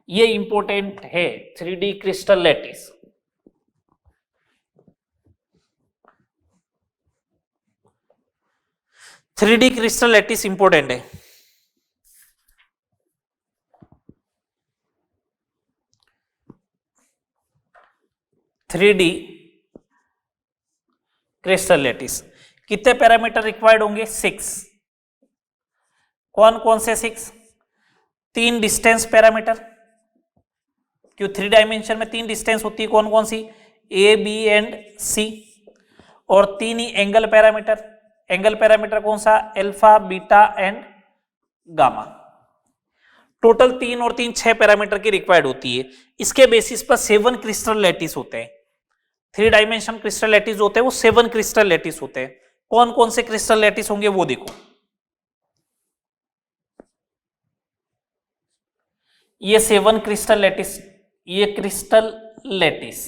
ये इंपॉर्टेंट है 3D crystal lattice. Three D crystal lattice important है। 3D क्रिस्टल लैटिस कितने पैरामीटर रिक्वायर्ड होंगे, 6। कौन कौन से 6, 3 डिस्टेंस पैरामीटर, क्यों 3 डायमेंशन में 3 डिस्टेंस होती है, कौन कौन सी, ए बी एंड सी, और 3 ही एंगल पैरामीटर। एंगल पैरामीटर कौन सा, alpha, beta and gamma. Total 3 और 3 6 पैरामीटर की रिक्वायर्ड होती है। इसके बेसिस पर 7 क्रिस्टल लैटिस होते हैं। 3 डायमेंशन क्रिस्टल लैटिस होते हैं वो 7 क्रिस्टल लैटिस होते हैं। कौन कौन से क्रिस्टल लैटिस होंगे वो देखो, ये 7 क्रिस्टल लैटिस, ये क्रिस्टल लैटिस,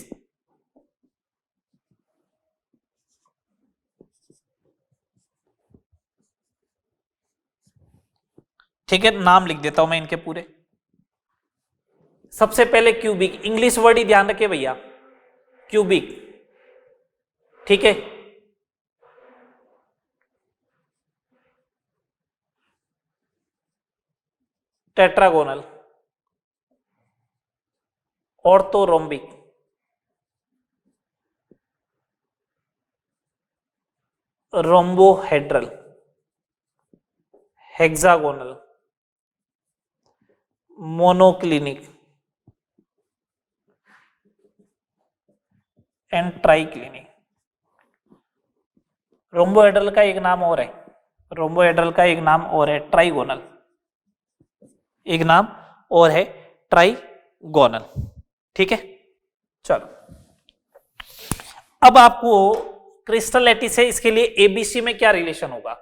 ठीक है, नाम लिख देता हूं मैं इनके पूरे। सबसे पहले क्यूबिक, इंग्लिश वर्ड ही ध्यान रखे भैया, क्यूबिक, ठीक है। Tetragonal, orthorhombic, rhombohedral, hexagonal, monoclinic and triclinic. Rhombohedral का एक नाम और है, रोम्बोहेड्रल का एक नाम और है ट्राइगोनल, एक नाम और है ट्राइगोनल, ठीक है। चलो, अब आपको क्रिस्टल लैटिस है, इसके लिए एबीसी में क्या रिलेशन होगा,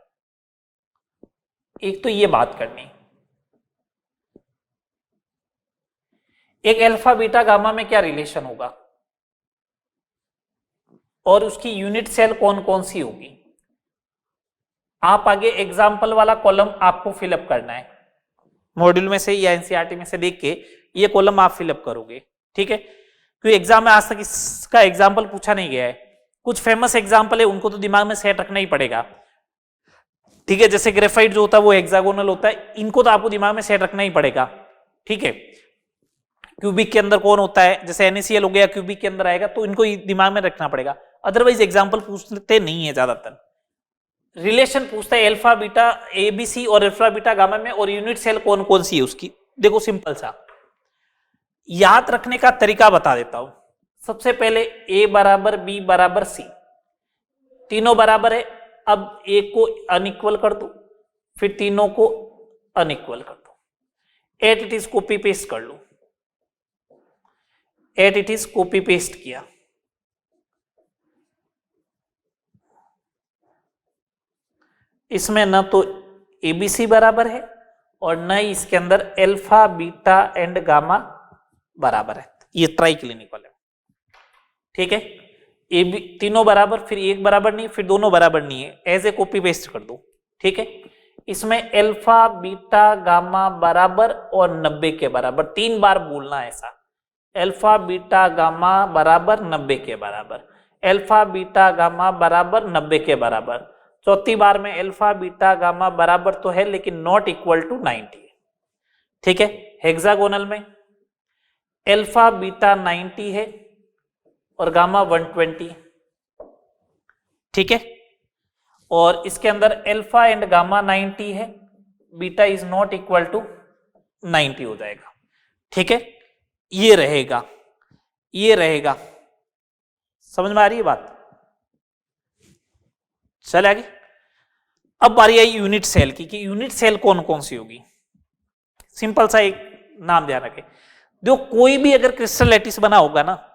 एक तो ये बात करनी, एक अल्फा बीटा गामा में क्या रिलेशन होगा, और उसकी यूनिट सेल कौन कौन सी होगी। आप आगे एग्जाम्पल वाला कॉलम आपको फिलअप करना है, मॉड्यूल में से या एनसीईआरटी में से देख के ये कॉलम आप फिलअप करोगे, ठीक है। क्योंकि एग्जाम में आज तक इसका एग्जाम्पल पूछा नहीं गया है, कुछ फेमस एग्जाम्पल है उनको तो दिमाग में सेट रखना ही पड़ेगा, ठीक है, जैसे ग्रेफाइट जो होता है वो हेक्सागोनल होता है, इनको तो आपको दिमाग में सेट रखना ही पड़ेगा। ठीक है, क्यूबिक के अंदर कौन होता है, जैसे NaCl हो गया क्यूबिक के अंदर आएगा, तो इनको दिमाग में रखना पड़ेगा, अदरवाइज एग्जाम्पल पूछते नहीं है ज्यादातर। रिलेशन पूछता है अल्फा बीटा ABC और अल्फा बीटा गामा में, और यूनिट सेल कौन कौन सी है उसकी। देखो सिंपल सा याद रखने का तरीका बता देता हूं। सबसे पहले A बराबर B बराबर C, तीनों बराबर है, अब एक को अनइक्वल कर दो, फिर तीनों को अनइक्वल कर दो, at it is copy paste कर लो, at it is copy paste किया, इसमें न तो ABC बराबर है और न ही इसके अंदर अल्फा बीटा एंड गामा बराबर है, ये ट्राइक्लिनिकल है। ठीक है, तीनों बराबर, फिर एक बराबर नहीं, फिर दोनों बराबर नहीं है, एज ए कॉपी पेस्ट कर दो। ठीक है, इसमें अल्फा बीटा गामा बराबर और 90 के बराबर, 3 बार बोलना है ऐसा, अल्फा बीटा गामा बराबर 90 के बराबर, अल्फा बीटा गामा बराबर 90 के बराबर। चौथी बार में अल्फा बीटा गामा बराबर तो है लेकिन नॉट इक्वल टू 90। ठीक है, हेक्सागोनल में अल्फा बीटा 90 है और गामा 120। ठीक है, और इसके अंदर अल्फा एंड गामा 90 है, beta is not equal to 90 हो जाएगा। ठीक है, ये रहेगा, ये रहेगा, समझ में आ रही है बात। चल आगे, अब बारी आई यूनिट सेल की, कि यूनिट सेल कौन कौन सी होगी। सिंपल सा एक नाम ध्यान रखें, जो कोई भी अगर क्रिस्टल लैटिस बना होगा ना,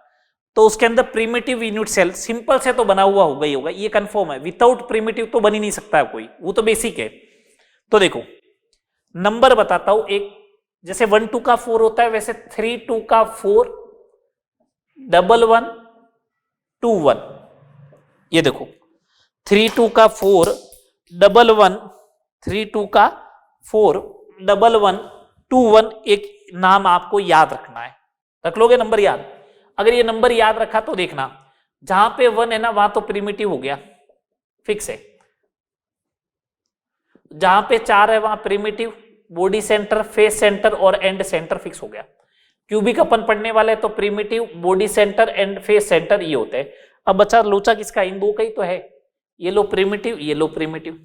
तो उसके अंदर प्रिमिटिव यूनिट सेल सिंपल से तो बना हुआ होगा ही होगा, ये कंफर्म है, विदाउट प्रिमिटिव तो बन ही नहीं सकता है कोई, वो तो बेसिक है। तो देखो नंबर बताता हूं, एक जैसे 1 2 का 4 होता है, वैसे 3 2 का 4, 1 1 2 1, ये देखो 3 2 का 4 1 1, 3 2 का 4 1 1 2 1, एक नाम आपको याद रखना है, रख लोगे नंबर याद। अगर ये नंबर याद रखा तो देखना, जहां पे 1 है ना वहां तो प्रिमिटिव हो गया, फिक्स है, जहां पे 4 है वहां primitive, body centre, face centre और एंड सेंटर फिक्स हो गया। क्यूबिक अपन पढ़ने वाले तो primitive, body centre, and face centre ये होते हैं। अब बच्चा लोचा किसका, इन दो का ही तो है, ये लो प्रिमिटिव, ये लो प्रिमिटिव,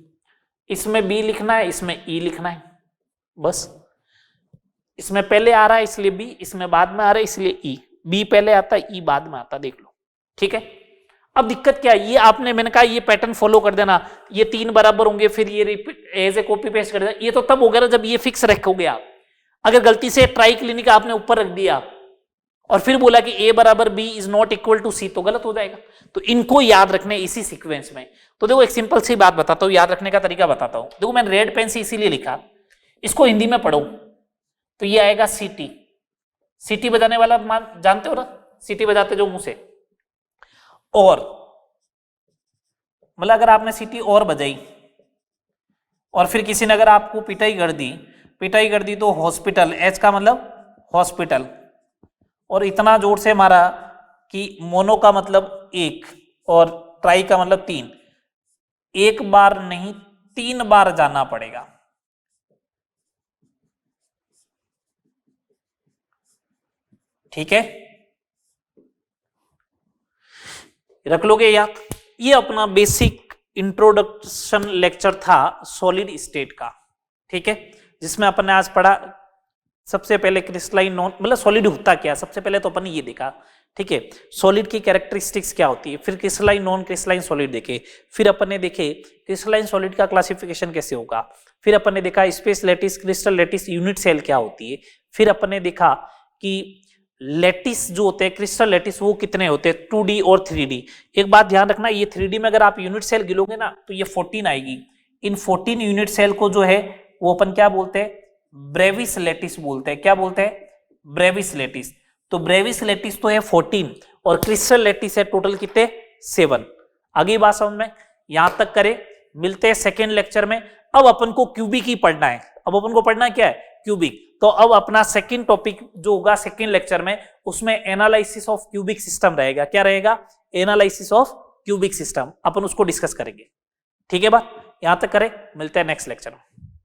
इसमें B लिखना है, इसमें E लिखना है, बस। इसमें पहले आ रहा है इसलिए B, इसमें बाद में आ रहा है इसलिए E, B पहले आता है E बाद में आता, देख लो। ठीक है, अब दिक्कत क्या है, ये आपने, मैंने कहा ये पैटर्न फॉलो कर देना, ये 3 बराबर होंगे, फिर ये repeat as a copy paste कर देना, ये तो तब होगा ना जब ये फिक्स रखोगे आप। अगर गलती से ट्राइक्लिनिक आपने ऊपर रख दिया और फिर बोला कि A बराबर B is not equal to C, तो गलत हो जाएगा। तो इनको याद रखने इसी सीक्वेंस में। तो देखो एक सिंपल सी बात बताता हूँ, याद रखने का तरीका बताता हूँ। देखो मैंने रेड पेन से इसीलिए लिखा, इसको हिंदी में पढ़ो तो ये आएगा सीटी, सीटी बजाने वाला जानते हो ना, सीटी बजाते जो मुंह से, और मतलब अगर आपने सीटी और बजाई और फिर किसी ने अगर आपको पिटाई कर दी तो हॉस्पिटल, एच का मतलब हॉस्पिटल, और इतना जोर से मारा कि मोनो का मतलब 1 और ट्राई का मतलब 3, एक बार नहीं 3 बार जाना पड़ेगा। ठीक है, रख लोगे याद। ये अपना बेसिक इंट्रोडक्शन लेक्चर था सॉलिड स्टेट का। ठीक है, जिसमें अपन ने आज पढ़ा सबसे पहले क्रिस्टलाइन नॉन, मतलब सॉलिड होता क्या, सबसे पहले तो अपन ने ये देखा। ठीक है, सॉलिड की कैरेक्टरिस्टिक्स क्या होती है, फिर क्रिस्टलाइन नॉन क्रिस्टलाइन सॉलिड देखे, फिर अपन ने देखे क्रिस्टलाइन सॉलिड का क्लासिफिकेशन कैसे होगा, फिर अपन ने देखा space lattice, crystal lattice, unit cell क्या होती है, फिर अपन ने देखा कि लैटिस जो होते हैं क्रिस्टल लैटिस वो कितने होते हैं 2D और 3D। एक बात ध्यान रखना, ये 3D में अगर आप यूनिट सेल गिलोगे ना तो ये 14 आएगी। इन 14 यूनिट सेल को जो है वो अपन क्या बोलते हैं, ब्रेविस लैटिस बोलते हैं। क्या बोलते हैं, ब्रेविस लैटिस। तो ब्रेविस लैटिस तो है 14 और क्रिस्टल लैटिस है टोटल कितने 7। आगे बात समझ में, यहां तक करे, मिलते हैं सेकेंड लेक्चर में। अब अपन को क्यूबिक ही पढ़ना है, अब अपन को पढ़ना क्या है, क्यूबिक। तो अब अपना सेकंड टॉपिक जो होगा सेकंड लेक्चर में, उसमें एनालिसिस ऑफ क्यूबिक सिस्टम रहेगा। क्या रहेगा, एनालिसिस ऑफ क्यूबिक सिस्टम, अपन उसको डिस्कस करेंगे। ठीक है बात, यहां तक करें, मिलते हैं नेक्स्ट लेक्चर में।